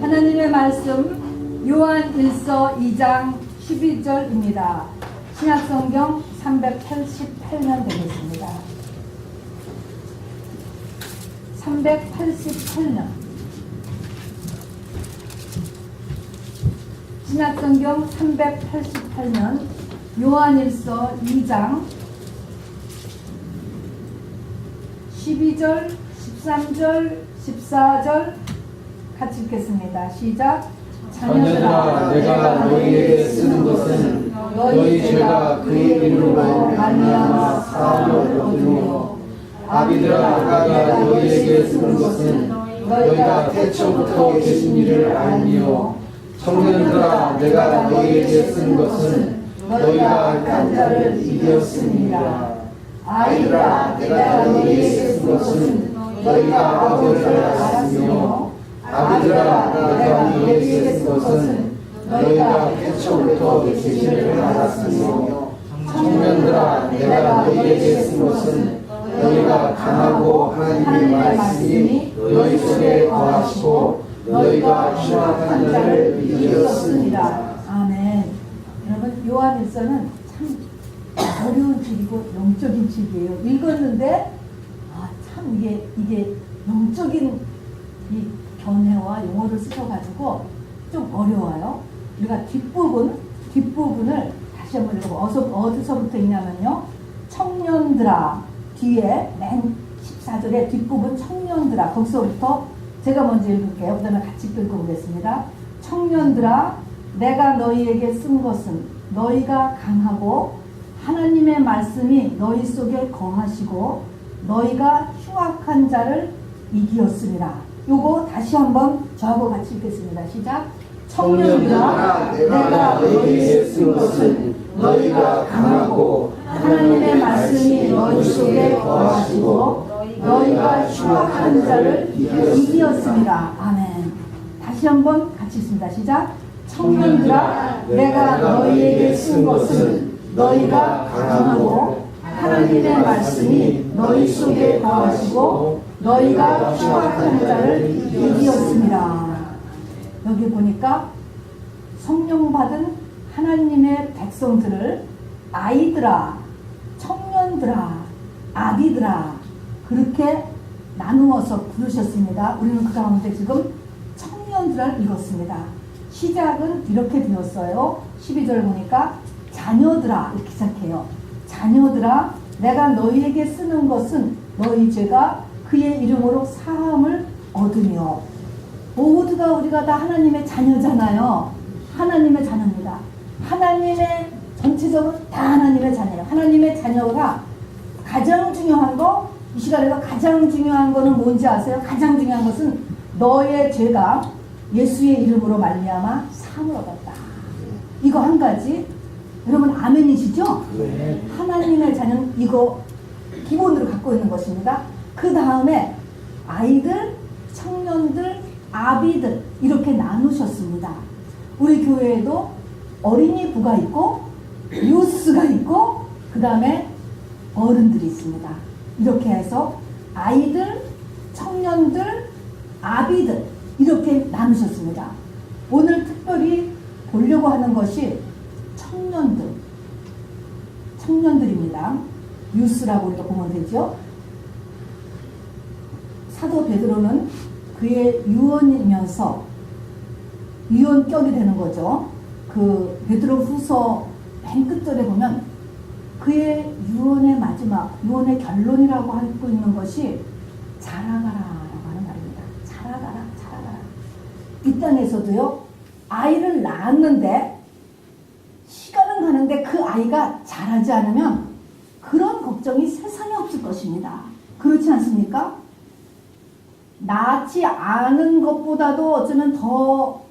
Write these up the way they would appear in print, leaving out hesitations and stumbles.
하나님의 말씀 요한 1서 2장 12절입니다. 신약성경 388면 되겠습니다. 388면 신약성경 388면 요한 1서 2장 12절, 13절, 14절 같이 읽겠습니다. 시작. 자녀들아, 내가 너희에게 쓰는 것은 너희 죄가 그의 이름으로 말미암아 사함을 얻으며, 아비들아, 내가 너희에게 쓰는 것은 너희가 태초부터 계신 이를 알며, 청년들아, 내가 너희에게 쓰는 것은 너희가 악한 자를 이겼습니다. 아이들아, 내가 너희에게 쓴 것은 너희가 아버지를 알았으며, 아비들아, 내가 너희에게 쓴 것은 너희가 태초부터 계시를 알았으며, 청년들아, 내가 너희에게 쓴 것은 너희가 강하고 하나님의 말씀이 너희 속에 거하시고 너희가 흉악한 자를 이겼습니다. 아멘. 여러분, 요한일서는 참 어려운 책이고 영적인 책이에요. 읽었는데 참 이게 영적인 이 견해와 용어를 쓰셔가지고 좀 어려워요. 우리가 뒷부분을 다시 한번 읽어보고 어디서부터 읽냐면요. 청년들아, 뒤에 맨 14절의 뒷부분 청년들아, 거기서부터 제가 먼저 읽을게요. 그 다음에 같이 읽어보겠습니다. 청년들아, 내가 너희에게 쓴 것은 너희가 강하고 하나님의 말씀이 너희 속에 거하시고 너희가 흉악한 자를 이기었습니다. 요거 다시 한번 저하고 같이 읽겠습니다. 시작. 청년들아, 내가 너희에게 쓴 것은 너희가 강하고 하나님의 말씀이 너희 속에 거하시고 너희가 흉악한 자를 이기었습니다. 아멘. 다시 한번 같이 읽습니다. 시작. 청년들아, 내가 너희에게 쓴 것은 너희가 강하고 하나님의 말씀이 너희 속에 거하시고 너희가 흉악한 자를 이기었습니다. 여기 보니까 성령 받은 하나님의 백성들을 아이들아, 청년들아, 아비들아 그렇게 나누어서 부르셨습니다. 우리는 그 가운데 지금 청년들을 읽었습니다. 시작은 이렇게 되었어요. 12절 보니까 자녀들아 이렇게 시작해요. 자녀들아, 내가 너희에게 쓰는 것은 너희 죄가 그의 이름으로 사함을 얻으며. 모두가 우리가 다 하나님의 자녀잖아요. 하나님의 자녀입니다. 하나님의 전체적으로 다 하나님의 자녀예요. 하나님의 자녀가 가장 중요한 거, 이 시간에서 가장 중요한 거는 뭔지 아세요? 가장 중요한 것은 너의 죄가 예수의 이름으로 말미암아 사함을 얻었다. 이거 한 가지. 여러분 아멘이시죠? 네. 하나님의 자녀는 이거 기본으로 갖고 있는 것입니다. 그 다음에 아이들, 청년들, 아비들 이렇게 나누셨습니다. 우리 교회에도 어린이 부가 있고 유스가 있고 그 다음에 어른들이 있습니다. 이렇게 해서 아이들, 청년들, 아비들 이렇게 나누셨습니다. 오늘 특별히 보려고 하는 것이 청년들입니다. 유스라고 우리가 보면 되죠. 사도 베드로는 그의 유언이면서 유언격이 되는 거죠. 그 베드로 후서 맨 끝절에 보면 그의 유언의 마지막, 유언의 결론이라고 하고 있는 것이 자라가라라고 하는 말입니다. 자라가라. 이 땅에서도요, 아이를 낳았는데 시간은 가는데 그 아이가 자라지 않으면 그런 걱정이 세상에 없을 것입니다. 그렇지 않습니까? 낳지 않은 것보다도 어쩌면 더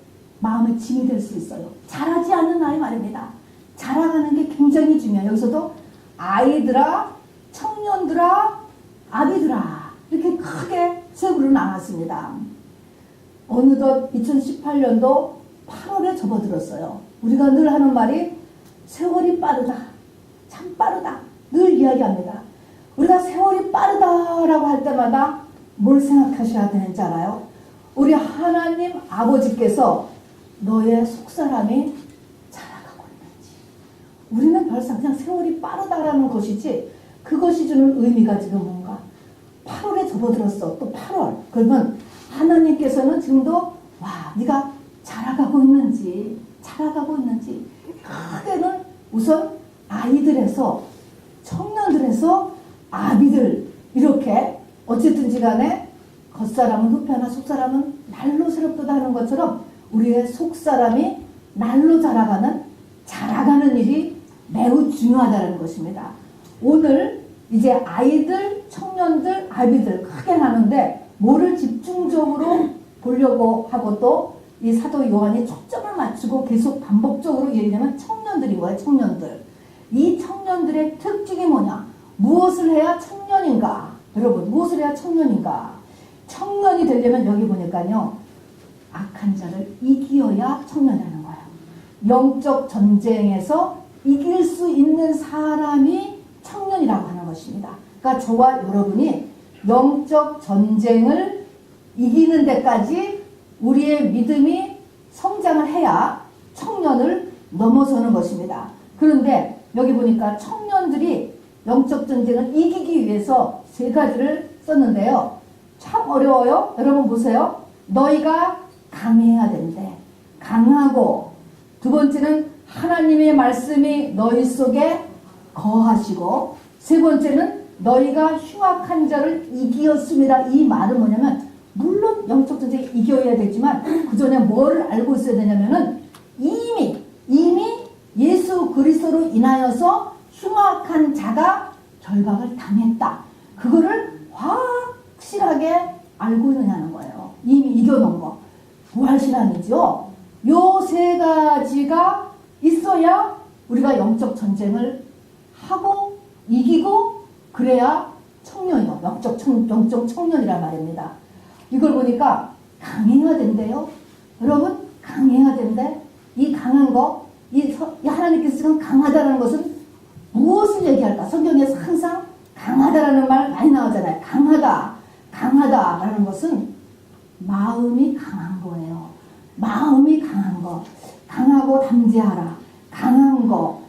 마음의 짐이 될 수 있어요. 자라지 않는 아이 말입니다. 자라가는 게 굉장히 중요해요. 여기서도 아이들아, 청년들아, 아비들아 이렇게 크게 세 그룹으로 나눴습니다. 어느덧 2018년도 8월에 접어들었어요. 우리가 늘 하는 말이 세월이 빠르다. 참 빠르다. 늘 이야기합니다. 우리가 세월이 빠르다라고 할 때마다 뭘 생각하셔야 되는지 알아요? 우리 하나님 아버지께서 너의 속사람이 자라가고 있는지. 우리는 별상 그냥 세월이 빠르다라는 것이지 그것이 주는 의미가 지금 뭔가 8월에 접어들었어. 또 8월. 그러면 하나님께서는 지금도 와 네가 자라가고 있는지 크게는 우선 아이들에서 청년들에서 아비들 이렇게 어쨌든지 간에 겉사람은 후패나 속사람은 날로 새롭도다 하는 것처럼 우리의 속사람이 날로 자라가는 일이 매우 중요하다는 것입니다. 오늘 이제 아이들, 청년들, 아비들 크게 하는데 뭐를 집중적으로 보려고 하고 또 이 사도 요한이 초점을 맞추고 계속 반복적으로 얘기하면 청년들인 거예요. 청년들. 이 청년들의 특징이 뭐냐? 무엇을 해야 청년인가? 여러분 무엇을 해야 청년인가? 청년이 되려면 여기 보니까요. 악한 자를 이기어야 청년이라는 거예요. 영적 전쟁에서 이길 수 있는 사람이 청년이라고 하는 것입니다. 그러니까 저와 여러분이 영적 전쟁을 이기는 데까지 우리의 믿음이 성장을 해야 청년을 넘어서는 것입니다. 그런데 여기 보니까 청년들이 영적 전쟁을 이기기 위해서 세 가지를 썼는데요. 참 어려워요. 여러분 보세요. 너희가 강해야 된대. 강하고 두 번째는 하나님의 말씀이 너희 속에 거하시고 세 번째는 너희가 흉악한 자를 이기었습니다. 이 말은 뭐냐면 물론 영적 전쟁에 이겨야 되지만 그 전에 뭐를 알고 있어야 되냐면은 이미 예수 그리스도로 인하여서 흉악한 자가 결박을 당했다. 그거를 확실하게 알고 있느냐는 거예요. 이미 이겨놓은 거. 부활신앙이죠. 요 세 가지가 있어야 우리가 영적 전쟁을 하고 이기고 그래야 청년이요. 영적 청년이란 말입니다. 이걸 보니까 강해야 된대요. 여러분 강해야 된대. 이 강한 거, 이 하나님께서 지금 강하다는 것은 무엇을 얘기할까? 성경에서 항상 강하다라는 말 많이 나오잖아요. 강하다라는 것은 마음이 강한 거예요. 마음이 강한 거. 강하고 담대하라. 강한 거.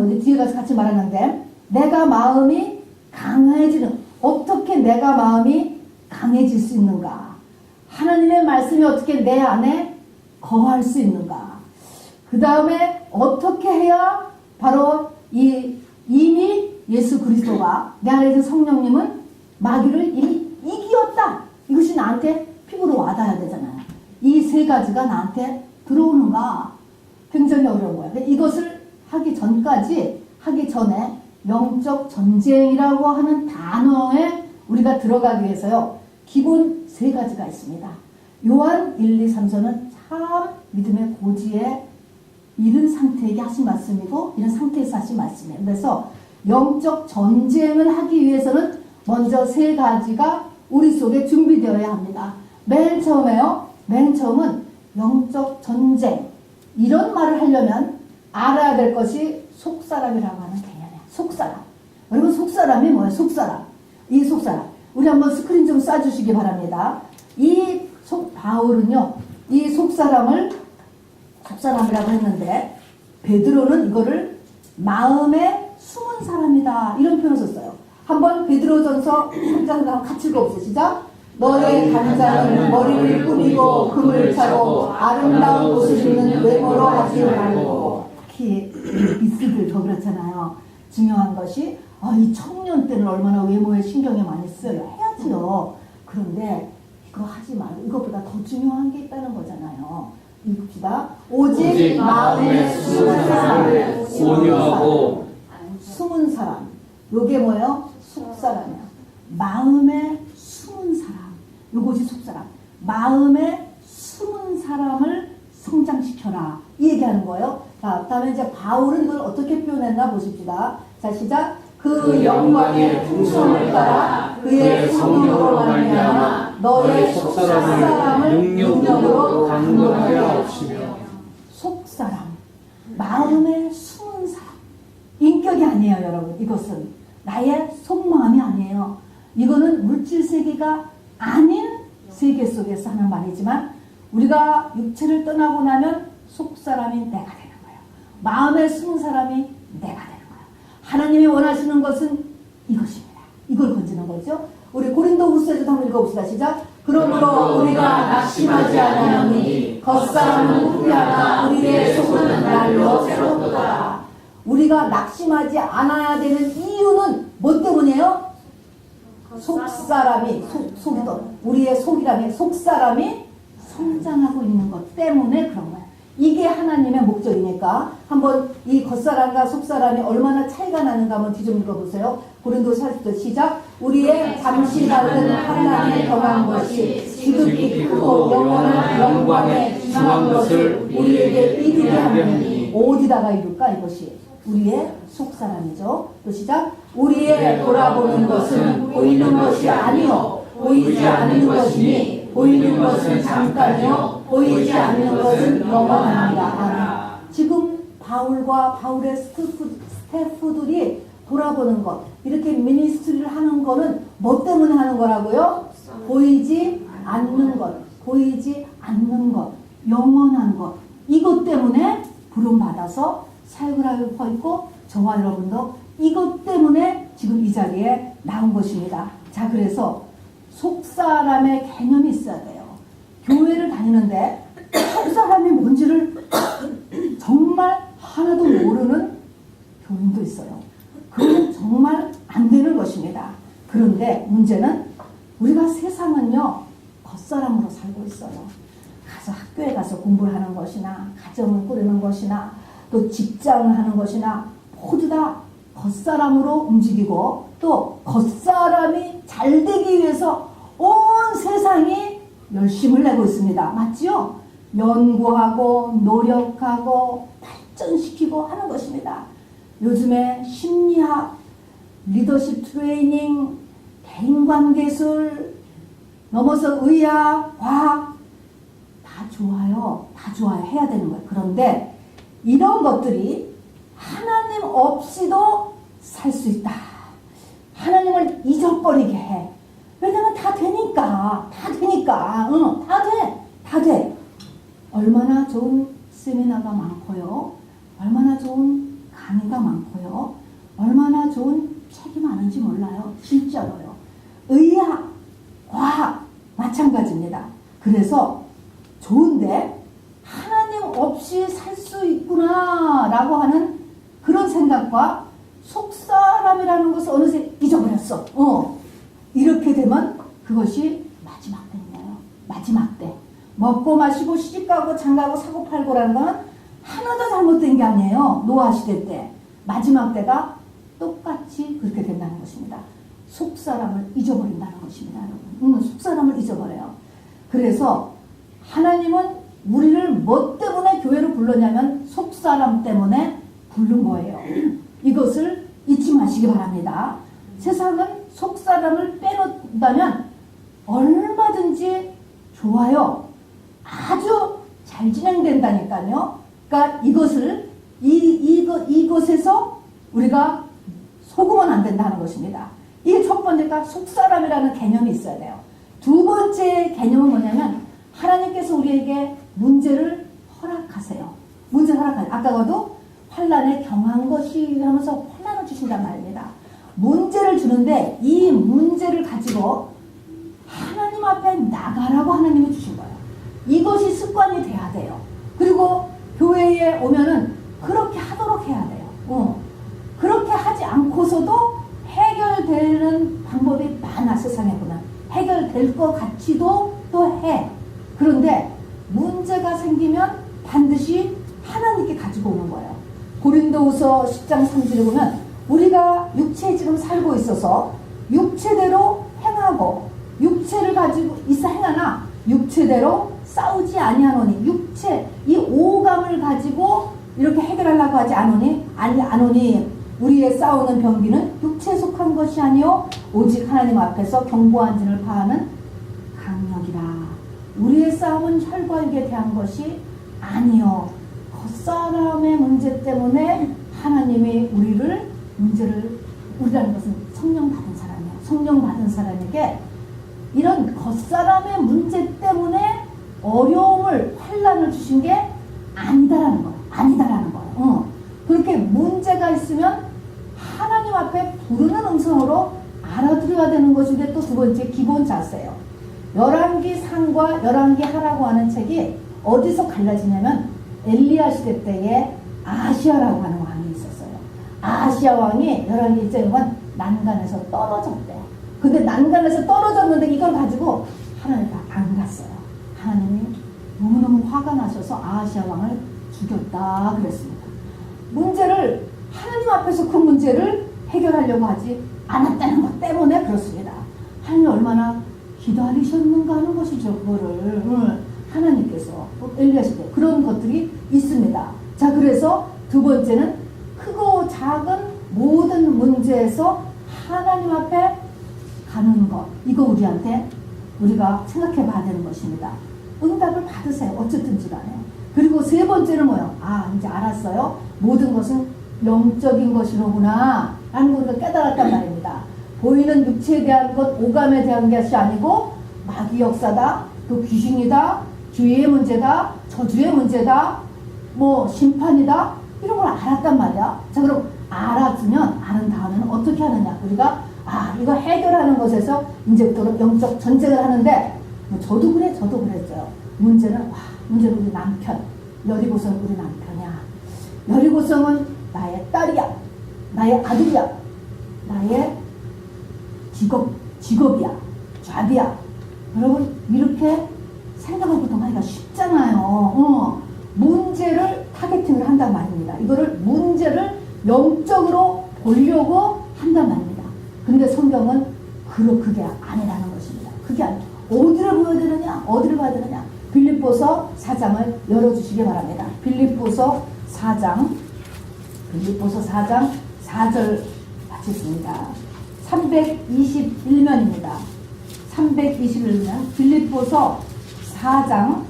이제 뒤에 가서 같이 말하는데 내가 마음이 강해지는 어떻게 내가 마음이 강해질 수 있는가? 하나님의 말씀이 어떻게 내 안에 거할 수 있는가? 그 다음에 어떻게 해야 바로 이미 예수 그리스도가 내 안에 있는 성령님은 마귀를 이미 이기었다. 이것이 나한테 피부로 와닿아야 되잖아요. 이 세 가지가 나한테 들어오는가? 굉장히 어려운 거예요. 이것을 하기 전에 영적 전쟁이라고 하는 단어에 우리가 들어가기 위해서요. 기본 세 가지가 있습니다. 요한 1, 2, 3서는 참 믿음의 고지에 이른 상태에게 하신 말씀이고 이런 상태에서 하신 말씀이에요. 그래서 영적 전쟁을 하기 위해서는 먼저 세 가지가 우리 속에 준비되어야 합니다. 맨 처음은 영적 전쟁 이런 말을 하려면 알아야 될 것이 속사람이라고 하는 개념이에요. 속사람. 여러분 속사람이 뭐예요? 속사람. 이 속사람. 우리 한번 스크린 좀 쏴주시기 바랍니다. 바울은요, 이 속사람이라고 했는데, 베드로는 이거를 마음에 숨은 사람이다. 이런 표현을 썼어요. 한번 베드로전서 3장과 같이 읽어보세요. 시작. 너의 간장은 머리를 꾸미고 금을 차고 아름다운 옷을 입는 외모로 하지 말고. 특히 미스들 더 그렇잖아요. 중요한 것이 이 청년 때는 얼마나 외모에 신경을 많이 써요. 해야지요. 그런데 이거 하지 말고 이것보다 더 중요한 게 있다는 거잖아요. 읽읍시다. 오직 마음에 숨은 사람을 온유하고 숨은 사람. 요게 뭐예요? 속사람이야. 마음에 숨은 사람. 요것이 속사람. 마음에 숨은 사람을 성장시켜라. 이 얘기하는 거예요. 자, 다음에 이제 바울은 이걸 어떻게 표현했나 보십시다. 자, 시작. 그 영광의 풍성을 따라 그의 성령으로 말미암아 너의 속사람을 능력으로 강건하게 하옵시며. 속사람, 마음에 숨은 사람. 인격이 아니에요, 여러분. 이것은 나의 속마음이 아니에요. 이거는 물질 세계가 아닌 세계 속에서 하는 말이지만 우리가 육체를 떠나고 나면 속사람이 내가 되는 거예요. 마음에 숨은 사람이 내가 되는 거예요. 하나님이 원하시는 것은 이것입니다. 이걸 건지는 거죠. 우리 고린도후서에도 한번 읽어봅시다. 시작. 그러므로 우리가 낙심하지 아니하노니 겉사람은 후회하나 우리의 속은 날로 새롭도다. 우리가 낙심하지 않아야 되는 이유는 뭐 때문이에요? 속사람이 속이던 우리의 속이라면 속사람이 성장하고 있는 것 때문에 그런 거예요. 이게 하나님의 목적이니까 한번 이 겉사람과 속사람이 얼마나 차이가 나는가 한번 뒤좀 읽어보세요. 고린도서 40절 시작. 우리의 잠시 받은 환난에 경한 것이 지극히 크고 영원한 영광에 중한 것을 우리에게 이루게 하느니 어디다가 이룰까 이것이? 우리의 속사람이죠. 또 시작. 우리의 돌아보는 것은 보이는 것이 아니요 보이지 않는 것이니 보이는 것은 잠깐이요 보이지 않는 것은 영원합니다. 지금 바울과 바울의 스태프들이 돌아보는 것, 이렇게 미니스트리를 하는 거는 뭐 때문에 하는 거라고요? 보이지 않는 것, 보이지 않는 것, 영원한 것, 이것 때문에 부름받아서 사역을 하고 있고 저와 여러분도 이것 때문에 지금 이 자리에 나온 것입니다. 자, 그래서 속사람의 개념이 있어야 돼요. 교회를 다니는데 속사람이 뭔지를 정말 하나도 모르는 교인도 있어요. 그건 정말 안 되는 것입니다. 그런데 문제는 우리가 세상은요 겉사람으로 살고 있어요. 가서 학교에 가서 공부를 하는 것이나 가정을 꾸리는 것이나 또 직장을 하는 것이나 모두 다 겉사람으로 움직이고 또 겉사람이 잘 되기 위해서 온 세상이 열심을 내고 있습니다. 맞지요? 연구하고 노력하고 발전시키고 하는 것입니다. 요즘에 심리학, 리더십 트레이닝, 대인관계술, 넘어서 의학, 과학 다 좋아요. 다 좋아요. 해야 되는 거예요. 그런데 이런 것들이 하나님 없이도 살 수 있다. 하나님을 잊어버리게 해. 왜냐면 다 되니까. 다 되니까. 응, 다 돼. 다 돼. 얼마나 좋은 세미나가 많고요. 얼마나 좋은 강의가 많고요. 얼마나 좋은 책이 많은지 몰라요. 진짜로요. 의학, 과학 마찬가지입니다. 그래서 좋은데 하나님 없이 살 수 있구나 라고 하는 그런 생각과 속사람이라는 것을 어느새 잊어버렸어. 이렇게 되면 그것이 마지막 때예요. 마지막 때. 먹고 마시고 시집가고 장가고 사고 팔고라는 건 하나도 잘못된 게 아니에요. 노아시대 때. 마지막 때가 똑같이 그렇게 된다는 것입니다. 속사람을 잊어버린다는 것입니다. 여러분. 속사람을 잊어버려요. 그래서 하나님은 우리를 뭐 때문에 교회로 불렀냐면 속사람 때문에 부른 거예요. 이것을 잊지 마시기 바랍니다. 세상은 속사람을 빼놓는다면 얼마든지 좋아요. 아주 잘 진행된다니까요. 그러니까 이것에서 우리가 속으면 안 된다는 것입니다. 이게 첫 번째가 속사람이라는 개념이 있어야 돼요. 두 번째 개념은 뭐냐면 하나님께서 우리에게 문제를 허락하세요. 문제를 허락하세요. 아까도 환난에 경한 것이 하면서 환난을 주신단 말입니다. 문제를 주는데 이 문제를 가지고 하나님 앞에 나가라고 하나님이 주신 거예요. 이것이 습관이 돼야 돼요. 그리고 교회에 오면은 그렇게 하도록 해야 돼요. 그렇게 하지 않고서도 해결되는 방법이 많아. 세상에 보면 해결될 것 같이도 또 해. 그런데 문제가 생기면 반드시 하나님께 가지고 오는 거예요. 고린도후서 10장 3절에 보면 우리가 육체에 지금 살고 있어서 육체대로 행하고 육체를 가지고 있어 행하나 육체대로 싸우지 아니하노니 육체 이 오감을 가지고 이렇게 해결하려고 하지 않으니 우리의 싸우는 병기는 육체에 속한 것이 아니요 오직 하나님 앞에서 견고한 진을 파하는 강력이라. 우리의 싸움은 혈과 육에 대한 것이 아니요 겉사람의 문제 때문에 하나님이 우리라는 것은 성령 받은 사람이에요. 성령 받은 사람에게 이런 겉사람의 문제 때문에 어려움을, 환난을 주신 게 아니다라는 거예요. 아니다라는 거예요. 그렇게 문제가 있으면 하나님 앞에 부르는 음성으로 알아들어야 되는 것이 또 두 번째 기본 자세예요. 열왕기상과 열왕기하라고 하는 책이 어디서 갈라지냐면 엘리야 시대 때에 아시아라고 하는 왕이 있었어요. 아시아 왕이 열왕기 1장에 보면 난간에서 떨어졌대요. 근데 난간에서 떨어졌는데 이걸 가지고 하나님 안 갔어요. 하나님이 너무너무 화가 나셔서 아시아 왕을 죽였다 그랬습니다. 문제를 하나님 앞에서 그 문제를 해결하려고 하지 않았다는 것 때문에 그렇습니다. 하나님이 얼마나 기다리셨는가 하는 것이죠. 그거를 하나님께서 엘리야 시대 그런 것들이 있습니다. 자, 그래서 두 번째는 크고 작은 모든 문제에서 하나님 앞에 가는 것, 이거 우리가 생각해 봐야 되는 것입니다. 응답을 받으세요. 어쨌든지 간에. 그리고 세 번째는 뭐예요? 이제 알았어요. 모든 것은 영적인 것이로구나 라는 걸 우리가 깨달았단 말입니다. 보이는 육체에 대한 것, 오감에 대한 것이 아니고 마귀 역사다, 또 귀신이다, 죄의 문제다, 저주의 문제다, 심판이다, 이런 걸 알았단 말이야. 자, 그럼 알았으면 아는 다음에는 어떻게 하느냐? 우리가 이거 해결하는 것에서 이제부터는 영적 전쟁을 하는데, 저도 그랬어요. 문제는 우리 남편, 여리고성 우리 남편이야. 여리고성은 나의 딸이야, 나의 아들이야, 나의 직업이야, 잡이야. 여러분, 이렇게 생각을 보통 하기가 쉽잖아요. 문제를 타겟팅을 한단 말입니다. 이거를 문제를 영적으로 보려고 한단 말입니다. 근데 성경은 그게 아니라는 것입니다. 그게 아니에요. 어디를 보여야 되느냐? 어디를 봐야 되느냐? 빌립보서 4장을 열어주시기 바랍니다. 빌립보서 4장 4절 마치겠습니다. 321면입니다. 321면 빌립보서 4장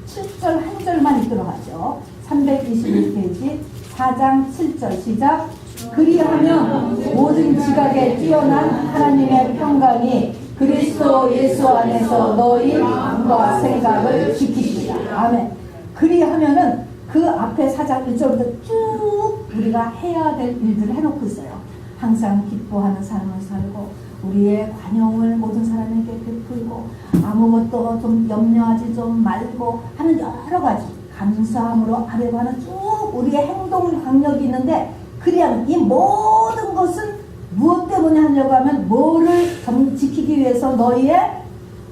7절 한 절만 읽도록 하죠. 321페이지 4장 7절 시작. 그리하면 모든 지각에 뛰어난 하나님의 평강이 그리스도 예수 안에서 너희 마음과 생각을 지키시리라. 아멘. 그리하면은 그 앞에 4장 1절부터 쭉 우리가 해야 될 일들을 해놓고 있어요. 항상 기뻐하는 삶을 살고 우리의 관용을 모든 사람에게 베풀고 아무것도 좀 염려하지 좀 말고 하는 여러 가지 감사함으로 하려고 하는 쭉 우리의 행동 강력이 있는데, 그리하면 이 모든 것은 무엇 때문에 하려고 하면 뭐를 지키기 위해서 너희의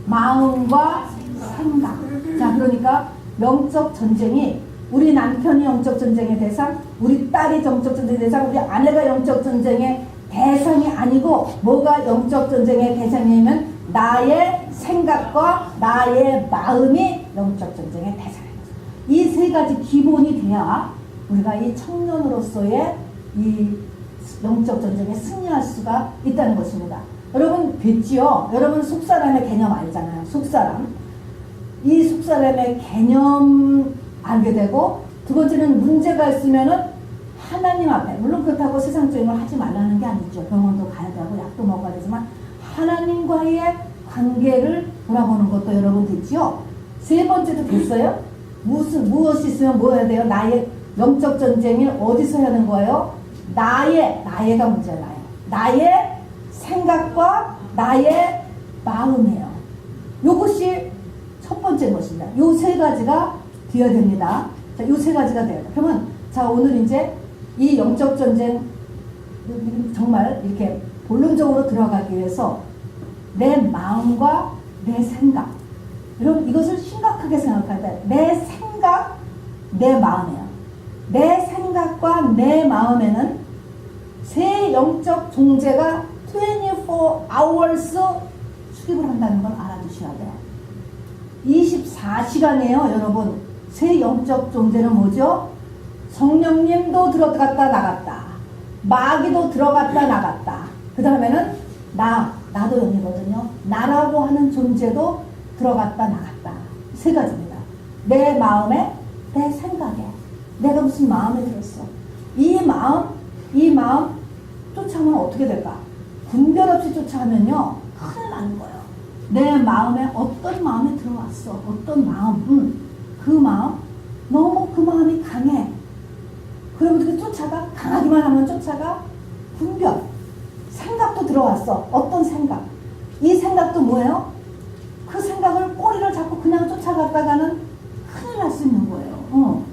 마음과 생각. 자, 그러니까 영적 전쟁이, 우리 남편이 영적 전쟁의 대상, 우리 딸이 영적 전쟁의 대상, 우리 아내가 영적 전쟁의 대상이 아니고 뭐가 영적 전쟁의 대상이냐면 나의 생각과 나의 마음이 영적 전쟁의 대상입니다. 이 세 가지 기본이 돼야 우리가 이 청년으로서의 이 영적 전쟁에 승리할 수가 있다는 것입니다. 여러분 뵀지요? 여러분 속사람의 개념 알잖아요. 속사람. 이 속사람의 개념 알게 되고, 두 번째는 문제가 있으면은 하나님 앞에, 물론 그렇다고 세상적인 걸 하지 말라는 게 아니죠. 병원도 가야 되고 약도 먹어야 되지만 하나님과의 관계를 돌아보는 것도 여러분 됐지요? 세 번째도 됐어요? 무엇이 있으면 뭐 해야 돼요? 나의 영적 전쟁이 어디서 해야 하는 거예요? 나의가 문제예요. 나의 생각과 나의 마음이에요. 이것이 첫 번째 것입니다. 요 세 가지가 되어야 됩니다. 자, 요 세 가지가 돼요. 그러면 자, 오늘 이제 이 영적 전쟁 정말 이렇게 본론적으로 들어가기 위해서 내 마음과 내 생각, 여러분 이것을 심각하게 생각할 때 내 생각, 내 마음이에요. 내 생각과 내 마음에는 새 영적 존재가 24hours 수립을 한다는 걸 알아두셔야 돼요. 24시간이에요, 여러분. 새 영적 존재는 뭐죠? 성령님도 들어갔다 나갔다, 마귀도 들어갔다 나갔다, 그 다음에는 나도 영이거든요. 나라고 하는 존재도 들어갔다 나갔다. 세 가지입니다. 내 마음에, 내 생각에, 내가 무슨 마음에 들었어. 이 마음 쫓아오면 어떻게 될까? 분별 없이 쫓아오면요 큰일 아는 거예요. 내 마음에 어떤 마음이 들어왔어. 어떤 마음. 그 마음. 너무 그 마음이 강해. 그러면 쫓아가. 강하기만 하면 쫓아가. 분별. 생각도 들어왔어. 어떤 생각. 이 생각도 뭐예요? 그 생각을 꼬리를 잡고 그냥 쫓아갔다가는 큰일 날 수 있는 거예요.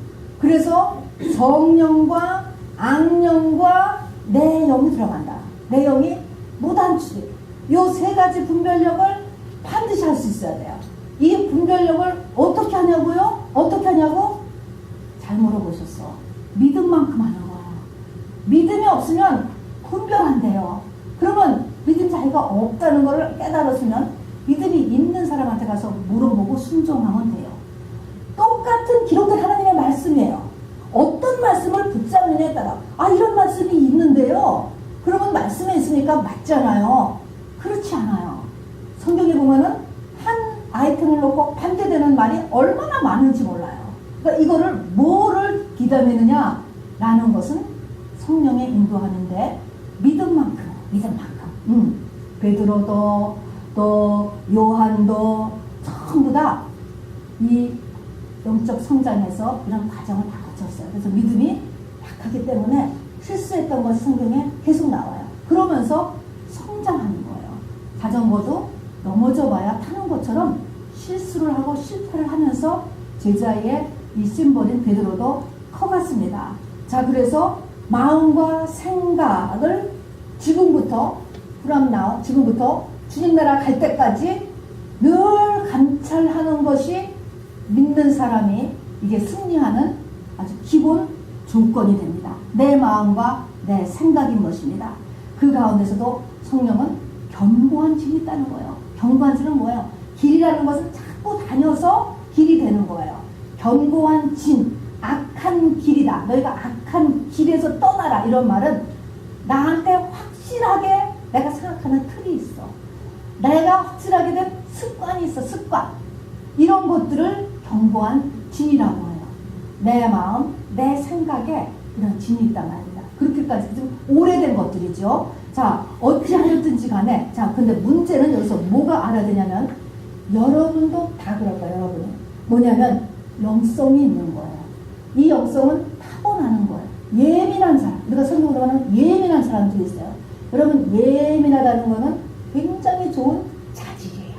그래서 정령과 악령과 내 영이 들어간다. 내 영이 무단출입. 요 세 가지 분별력을 반드시 할 수 있어야 돼요. 이 분별력을 어떻게 하냐고요? 어떻게 하냐고? 잘 물어보셨어. 믿음만큼 하는 거야. 믿음이 없으면 분별 안 돼요. 그러면 믿음 자기가 없다는 걸 깨달았으면 믿음이 있는 사람한테 가서 물어보고 순종하면 돼요. 똑같은 기록된 하나님의 말씀이에요. 어떤 말씀을 붙잡느냐에 따라 이런 말씀이 있는데요. 그러면 말씀에 있으니까 맞잖아요. 그렇지 않아요. 성경에 보면은 한 아이템을 놓고 반대되는 말이 얼마나 많은지 몰라요. 그러니까 이거를 뭐를 기담느냐라는 것은 성령의 인도하는데 믿음만큼. 베드로도 또 요한도 전부 다 이 영적 성장에서 이런 과정을 다 거쳤어요. 그래서 믿음이 약하기 때문에 실수했던 것이 성경에 계속 나와요. 그러면서 성장하는 거예요. 자전거도 넘어져 봐야 타는 것처럼 실수를 하고 실패를 하면서 제자의 이 심벌인 베드로도 커갔습니다. 자, 그래서 마음과 생각을 지금부터 주님 나라 갈 때까지 늘 감찰하는 것이 믿는 사람이 이게 승리하는 아주 기본 조건이 됩니다. 내 마음과 내 생각인 것입니다. 그 가운데서도 성령은 견고한 진이 있다는 거예요. 견고한 진은 뭐예요? 길이라는 것은 자꾸 다녀서 길이 되는 거예요. 견고한 진, 악한 길이다. 너희가 악한 길에서 떠나라. 이런 말은 나한테 확실하게 내가 생각하는 틀이 있어. 내가 확실하게 된 습관이 있어. 습관. 이런 것들을 견고한 진이라고 해요. 내 마음, 내 생각에 이런 진이 있단 말입니다. 그렇게까지 좀 오래된 것들이죠. 자, 어떻게 하였든지 간에, 자, 근데 문제는 여기서 뭐가 알아야 되냐면, 여러분도 다 그럴 거예요, 여러분이. 뭐냐면, 영성이 있는 거예요. 이 영성은 타고나는 거예요. 예민한 사람. 우리가 성경으로 하는 예민한 사람들이 있어요. 여러분, 예민하다는 거는 굉장히 좋은 자질이에요.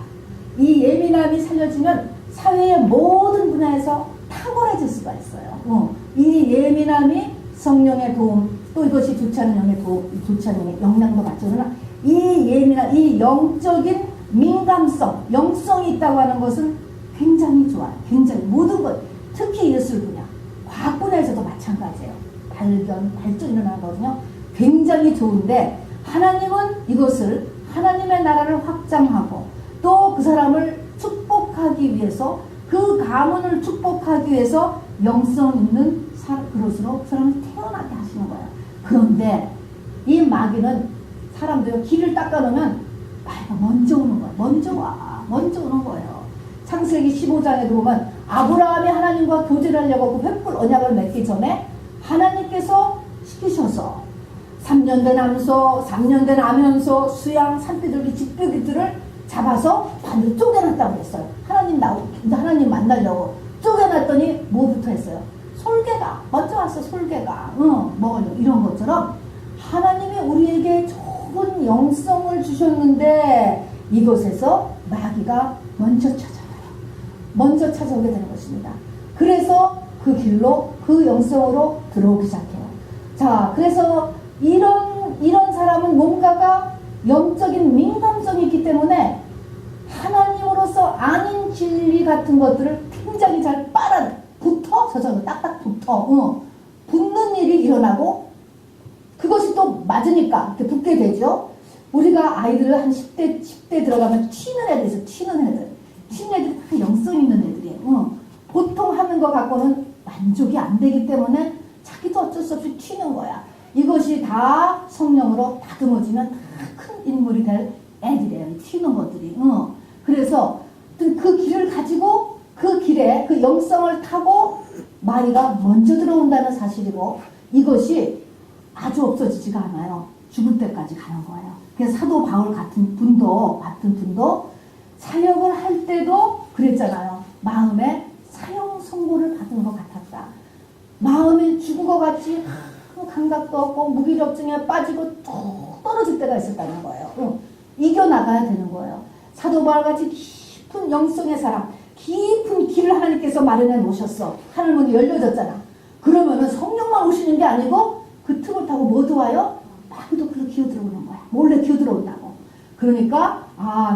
이 예민함이 살려지면 사회의 모든 분야에서 탁월해질 수가 있어요. 이 예민함이 성령의 도움, 또 이것이 좋지 않은 영의 도움, 좋지 않은 영의 영향도 같죠. 그러나 이 예민한, 이 영적인 민감성, 영성이 있다고 하는 것은 굉장히 좋아요. 굉장히 모든 것, 특히 예술 분야, 과학 분야에서도 마찬가지예요. 발전이 일어나는 거거든요. 굉장히 좋은데 하나님은 이것을 하나님의 나라를 확장하고 또 그 사람을 축복하기 위해서 그 가문을 축복하기 위해서 영성 있는 그릇으로 그 사람을 태어나게 하시는 거예요. 그런데 이 마귀는 사람들 길을 닦아놓으면 마귀가 먼저 오는 거예요. 먼저 오는 거예요. 창세기 15장에도 보면 아브라함이 하나님과 교제를 하려고 그 횃불 언약을 맺기 전에 하나님께서 시키셔서 3년 된 암소, 3년 된 암염소, 수양, 산비둘기, 집비둘기들을 잡아서 반으로 쪼개놨다고 했어요. 하나님 만나려고 쪼개놨더니 뭐부터 했어요? 솔개가 먼저 왔어. 솔개가 먹으려고. 이런 것처럼 하나님이 우리에게 좋은 영성을 주셨는데 이것에서 마귀가 먼저 찾아와요. 먼저 찾아오게 되는 것입니다. 그래서 그 길로 그 영성으로 들어오기 시작해요. 자, 그래서 이런 사람은 뭔가가 영적인 민감성이 있기 때문에 하나님으로서 아닌 진리 같은 것들을 굉장히 잘 저절로 딱딱 붙는 일이 일어나고 그것이 또 맞으니까 이렇게 붙게 되죠. 우리가 아이들을 한 10대 들어가면 튀는 애들 있어요. 튀는 애들이 다 영성 있는 애들이에요. 보통 하는 거 갖고는 만족이 안 되기 때문에 자기도 어쩔 수 없이 튀는 거야. 이것이 다 성령으로 다듬어지면 다 큰 인물이 될 애들이에요. 튀는 것들이. 그래서 그 길을 가지고 그 길에 그 영성을 타고 마귀가 먼저 들어온다는 사실이고 이것이 아주 없어지지가 않아요. 죽을 때까지 가는 거예요. 그래서 사도 바울 같은 분도 사역을 할 때도 그랬잖아요. 마음에 사형 선고를 받은 것 같았다. 마음이 죽은 것 같이 감각도 없고 무기력증에 빠지고 뚝 떨어질 때가 있었다는 거예요. 이겨나가야 되는 거예요. 사도 바울같이 깊은 영성의 사람, 깊은 길을 하나님께서 마련해 놓으셨어. 하늘문이 열려졌잖아. 그러면은 성령만 오시는 게 아니고 그 틈을 타고 뭐 들어와요? 마귀도 그렇게 기어들어오는 거야. 몰래 기어들어온다고. 그러니까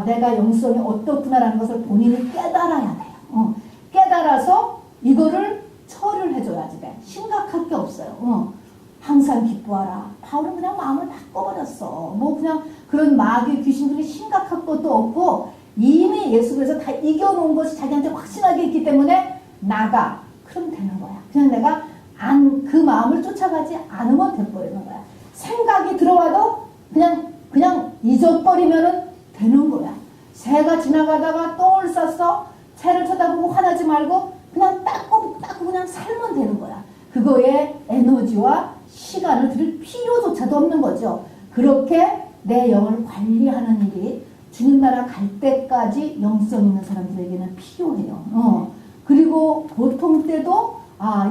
내가 영성이 어떻구나라는 것을 본인이 깨달아야 돼요. 깨달아서 이거를 처리를 해줘야지 돼. 심각할 게 없어요. 항상 기뻐하라. 바울은 그냥 마음을 바꿔버렸어. 뭐 그냥 그런 마귀 귀신들이 심각할 것도 없고 이미 예수께서 다 이겨놓은 것이 자기한테 확신하게 있기 때문에 나가. 그럼 되는 거야. 그냥 내가 그 마음을 쫓아가지 않으면 돼버리는 거야. 생각이 들어와도 그냥 잊어버리면은 되는 거야. 새가 지나가다가 똥을 쌌어. 새를 쳐다보고 화나지 말고 그냥 닦고 그냥 살면 되는 거야. 그거에 에너지와 시간을 들일 필요조차도 없는 거죠. 그렇게 내 영을 관리하는 일이 주님 나라 갈 때까지 영성 있는 사람들에게는 필요해요. 그리고 보통 때도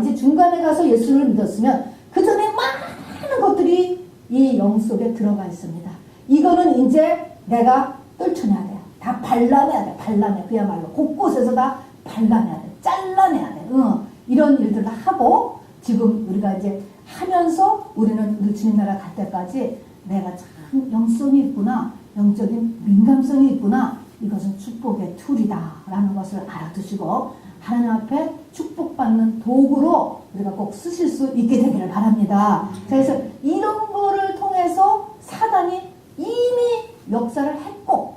이제 중간에 가서 예수를 믿었으면 그 전에 많은 것들이 이 영 속에 들어가 있습니다. 이거는 이제 내가 떨쳐내야 돼요. 다 발라내야 돼. 발라내. 그야말로 곳곳에서 다 발라내야 돼. 잘라내야 돼. 이런 일들을 하고 지금 우리가 이제 하면서 우리는 우리 주님 나라 갈 때까지 내가 참 영성이 있구나. 영적인 민감성이 있구나. 이것은 축복의 툴이다라는 것을 알아두시고 하나님 앞에 축복받는 도구로 우리가 꼭 쓰실 수 있게 되기를 바랍니다. 그래서 이런 거를 통해서 사단이 이미 역사를 했고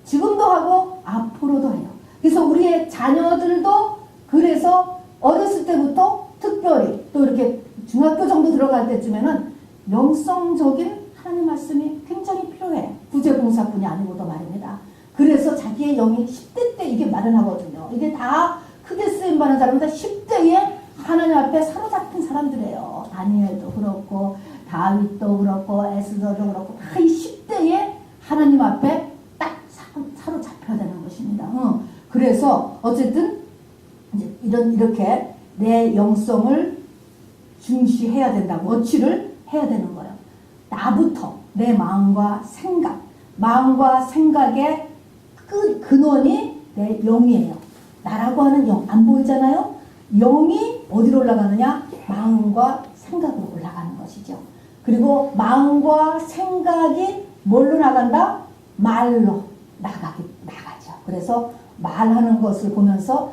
지금도 하고 앞으로도 해요. 그래서 우리의 자녀들도 그래서 어렸을 때부터 특별히 또 이렇게 중학교 정도 들어갈 때쯤에는 영성적인 하나님 말씀이 굉장히 필요해. 구제봉사뿐이 아니고도 말입니다. 그래서 자기의 영이 10대 때 이게 마련하거든요. 이게 다 크게 쓰임받는 사람은 다 10대에 하나님 앞에 사로잡힌 사람들이에요. 다니엘도 그렇고 다윗도 그렇고 에스더도 그렇고 다 이 10대에 하나님 앞에 딱 사로잡혀야 되는 것입니다. 그래서 어쨌든 이제 이렇게 내 영성을 중시해야 된다고 어취를 해야 되는 거예요. 나부터 내 마음과 생각의 근원이 내 영이에요. 나라고 하는 영 안 보이잖아요. 영이 어디로 올라가느냐? 마음과 생각으로 올라가는 것이죠. 그리고 마음과 생각이 뭘로 나간다? 말로 나가죠. 그래서 말하는 것을 보면서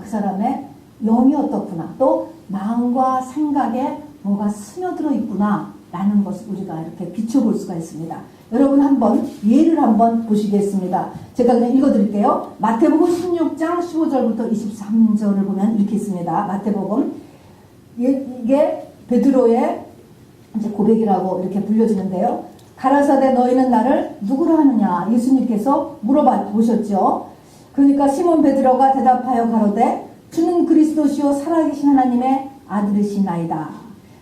그 사람의 영이 어떻구나. 또 마음과 생각에 뭐가 스며들어 있구나 라는 것을 우리가 이렇게 비춰볼 수가 있습니다. 여러분 한번 예를 한번 보시겠습니다. 제가 그냥 읽어드릴게요. 마태복음 16장 15절부터 23절을 보면 이렇게 있습니다. 마태복음 이게 베드로의 이제 고백이라고 이렇게 불려지는데요. 가라사대 너희는 나를 누구로 하느냐 예수님께서 물어봐 보셨죠. 그러니까 시몬 베드로가 대답하여 가로되 주는 그리스도시요 살아계신 하나님의 아들이시나이다.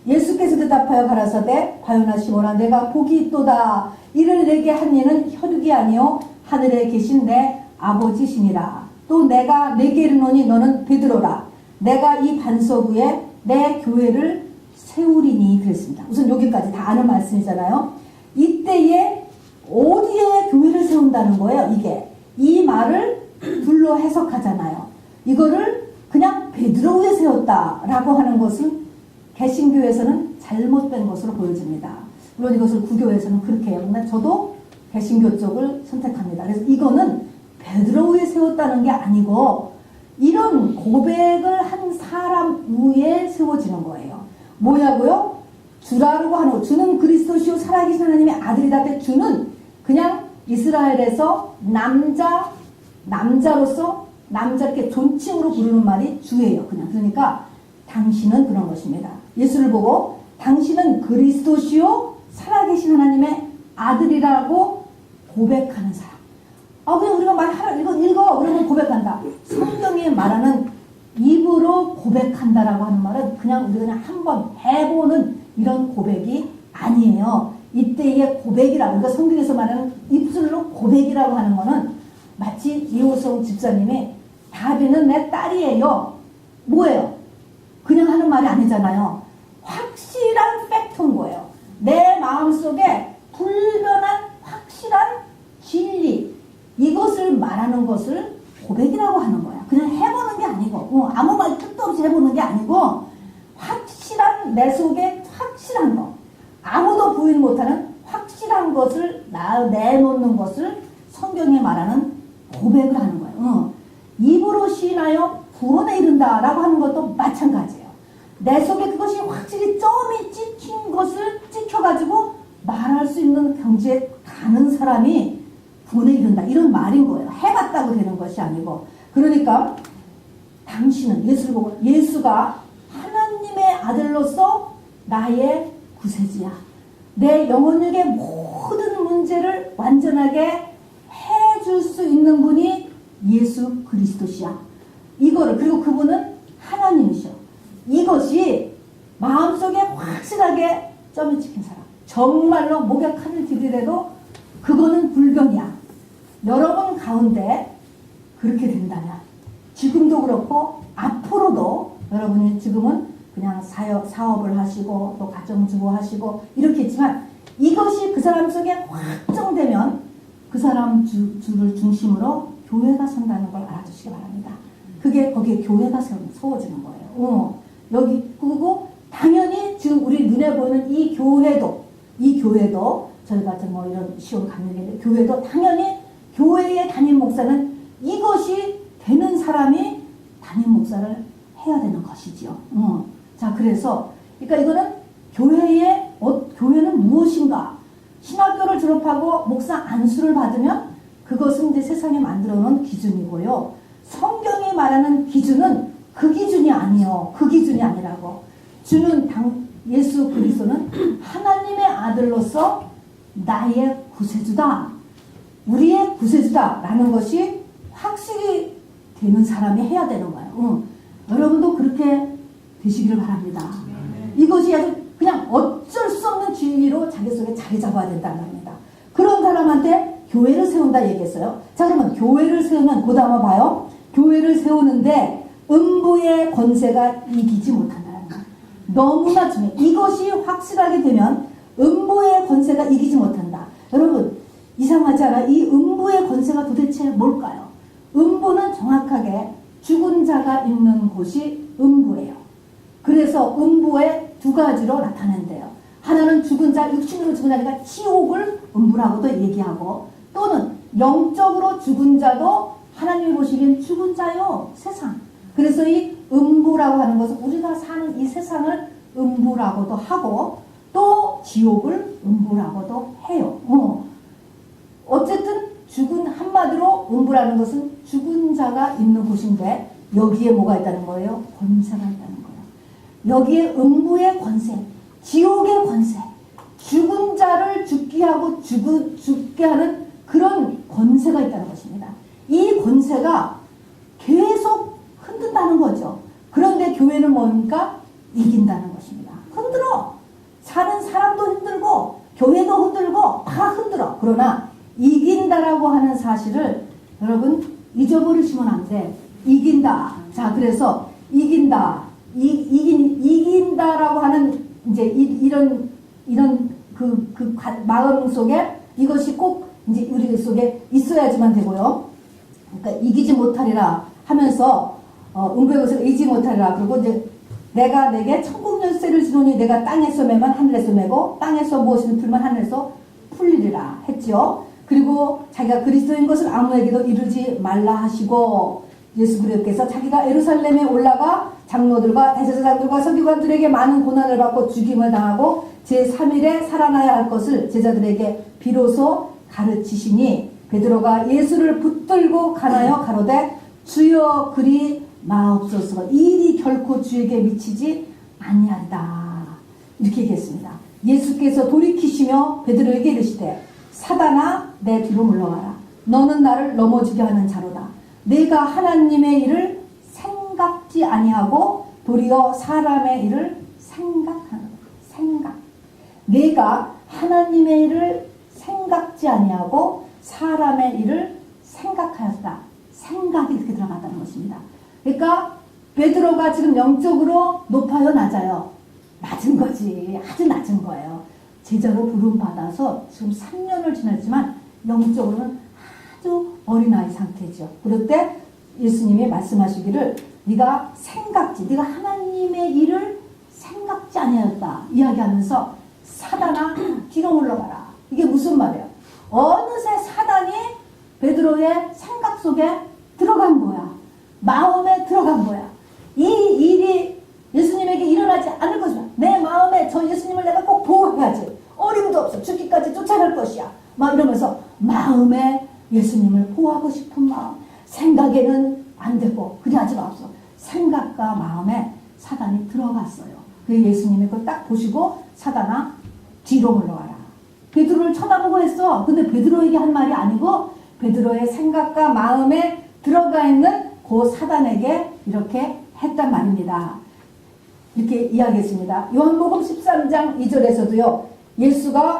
예수께서 대답하여 가라사대 바요나 시몬아 내가 복이 있도다. 이를 내게 한 이는 혈육이 아니요 하늘에 계신 내 아버지시니라. 또 내가 내게 이르노니 너는 베드로라. 내가 이 반석 위에 내 교회를 세우리니 그랬습니다. 우선 여기까지 다 아는 말씀이잖아요. 이때에 어디에 교회를 세운다는 거예요. 이게 이 말을 불로 해석하잖아요. 이거를 그냥 베드로 위에 세웠다라고 하는 것은 개신교에서는 잘못된 것으로 보여집니다. 물론 이것을 구교에서는 그렇게 해요. 근데 저도 개신교 쪽을 선택합니다. 그래서 이거는 베드로 위에 세웠다는 게 아니고 이런 고백을 한 사람 위에 세워지는 거예요. 뭐냐고요? 주라고 하는 거. 주는 그리스도시요 살아계신 하나님의 아들이다. 주는 그냥 이스라엘에서 남자로서 남자 이렇게 존칭으로 부르는 말이 주예요. 그냥 그러니까 당신은 그런 것입니다. 예수를 보고 당신은 그리스도시요 살아계신 하나님의 아들이라고 고백하는 사람. 그냥 우리가 읽어 그러면 고백한다. 성경이 말하는 입으로 고백한다라고 하는 말은 그냥 우리가 그냥 한번 해보는 이런 고백이 아니에요. 이때의 고백이라고, 그러니까 성경에서 말하는 입술로 고백이라고 하는 거는 마치 이호성 집사님이 다비는 내 딸이에요. 뭐예요? 그냥 하는 말이 아니잖아요. 확실한 팩트인 거예요. 내 마음속에 불변한 확실한 진리, 이것을 말하는 것을 고백이라고 하는 거야. 그냥 해보는 게 아니고, 아무 말 뜻도 없이 해보는 게 아니고, 확실한, 내 속에 확실한 거, 아무도 부인 못하는 확실한 것을 내놓는 것을 성경에 말하는 고백을 하는 거예요. 입으로 시인하여 불어내 이른다 라고 하는 것도 마찬가지예요. 내 속에 그것이 확실히 점이 찍힌 것을 찍혀가지고 말할 수 있는 경지에 가는 사람이 불어내 이른다, 이런 말인 거예요. 해봤다고 되는 것이 아니고. 그러니까 당신은, 예수를 보고, 예수가 하나님의 아들로서 나의 구세주야. 내 영혼육의 모든 문제를 완전하게 해줄 수 있는 분이 예수 그리스도시야. 이거를, 그리고 그분은 하나님이셔. 이것이 마음속에 확실하게 점이 찍힌 사람, 정말로 목에 칼을 들이대도 그거는 불변이야. 여러분 가운데 그렇게 된다면, 지금도 그렇고 앞으로도 여러분이 지금은 그냥 사업을 하시고 또 가정주부 하시고 이렇게 있지만, 이것이 그 사람 속에 확정되면 그 사람 주를 중심으로 교회가 선다는 걸 알아주시기 바랍니다. 그게 거기에 교회가 세워지는 거예요. 여기, 그리고 당연히 지금 우리 눈에 보이는 이 교회도 저희 같은 뭐 이런 시온 감리교인데, 교회도 당연히 교회의 담임 목사는 이것이 되는 사람이 담임 목사를 해야 되는 것이지요. 자, 그래서 그러니까 이거는 교회는 무엇인가? 신학교를 졸업하고 목사 안수를 받으면 그것은 이제 세상에 만들어 놓은 기준이고요. 성경이 말하는 기준은 그 기준이 아니요. 그 기준이 아니라고. 예수 그리스도는 하나님의 아들로서 나의 구세주다, 우리의 구세주다 라는 것이 확실히 되는 사람이 해야 되는 거예요. 여러분도 그렇게 되시기를 바랍니다. 이것이 아주 그냥 어쩔 수 없는 진리로 자기 속에 자리 잡아야 된다는 겁니다. 그런 사람한테 교회를 세운다 얘기했어요. 자, 그러면 교회를 세우면 그 다음에 봐요. 교회를 세우는데 음부의 권세가 이기지 못한다는 거예요. 너무나 중요해요. 이것이 확실하게 되면 음부의 권세가 이기지 못한다. 여러분, 이상하지 않아요? 이 음부의 권세가 도대체 뭘까요? 음부는 정확하게 죽은 자가 있는 곳이 음부예요. 그래서 음부에 두 가지로 나타낸대요. 하나는 죽은 자, 육신으로 죽은 자니까 지옥을 음부라고도 얘기하고, 또는 영적으로 죽은 자도 하나님이 보시기엔 죽은 자요, 세상. 그래서 이 음부라고 하는 것은 우리가 사는 이 세상을 음부라고도 하고, 또 지옥을 음부라고도 해요. 어쨌든 한마디로 음부라는 것은 죽은 자가 있는 곳인데, 여기에 뭐가 있다는 거예요? 권세가 있다는 거예요. 여기에 음부의 권세, 지옥의 권세, 죽은 자를 죽게 하고 죽게 하는 그런 권세가 있다는 것입니다. 이 권세가 계속 흔든다는 거죠. 그런데 교회는 뭡니까? 이긴다는 것입니다. 흔들어. 사는 사람도 흔들고 교회도 흔들고 다 흔들어. 그러나 이긴다라고 하는 사실을 여러분 잊어버리시면 안 돼. 이긴다. 자, 그래서 이긴다. 이긴다라고 하는 이제 이런 마음 속에 이것이 꼭 이제 우리 속에 있어야지만 되고요. 그러니까 이기지 못하리라 하면서 음부에서 이기지 못하리라. 그리고 이제 내가 내게 천국 열쇠를 주노니 내가 땅에서 매면 하늘에서 매고 땅에서 무엇이든 풀면 하늘에서 풀리리라 했죠. 그리고 자기가 그리스도인 것을 아무에게도 이르지 말라 하시고, 예수 그리스도께서 자기가 예루살렘에 올라가 장로들과 대제사장들과 서기관들에게 많은 고난을 받고 죽임을 당하고 제3일에 살아나야 할 것을 제자들에게 비로소 가르치시니, 베드로가 예수를 붙들고 가나여 가로되 주여 그리 마옵소서, 일이 결코 주에게 미치지 아니하리다. 이렇게 얘기했습니다. 예수께서 돌이키시며 베드로에게 이르시되 사단아 내 뒤로 물러가라. 너는 나를 넘어지게 하는 자로다. 내가 하나님의 일을 생각지 아니하고 도리어 사람의 일을 생각하는 생각. 내가 하나님의 일을 생각지 아니하고 사람의 일을 생각하였다. 생각이 이렇게 들어갔다는 것입니다. 그러니까 베드로가 지금 영적으로 높아요, 낮아요? 낮은 거지. 아주 낮은 거예요. 제자로 부름받아서 지금 3년을 지났지만 영적으로는 아주 어린아이 상태죠. 그럴 때 예수님이 말씀하시기를 네가 하나님의 일을 생각지 아니하였다 이야기하면서 사단아 뒤로 물러가라. 이게 무슨 말이에요? 어느새 사단이 베드로의 생각 속에 들어간 거야. 마음에 들어간 거야. 이 일이 예수님에게 일어나지 않을 것이다. 내 마음에 저 예수님을 내가 꼭 보호해야지. 어림도 없어. 죽기까지 쫓아갈 것이야. 막 이러면서 마음에 예수님을 보호하고 싶은 마음. 생각에는 안 되고 그리하지 마옵소서. 생각과 마음에 사단이 들어갔어요. 그래서 예수님이 그걸 딱 보시고 사단아 뒤로 물러가라. 베드로를 쳐다보고 했어. 근데 베드로에게 한 말이 아니고 베드로의 생각과 마음에 들어가 있는 그 사단에게 이렇게 했단 말입니다. 이렇게 이야기했습니다. 요한복음 13장 2절에서도요.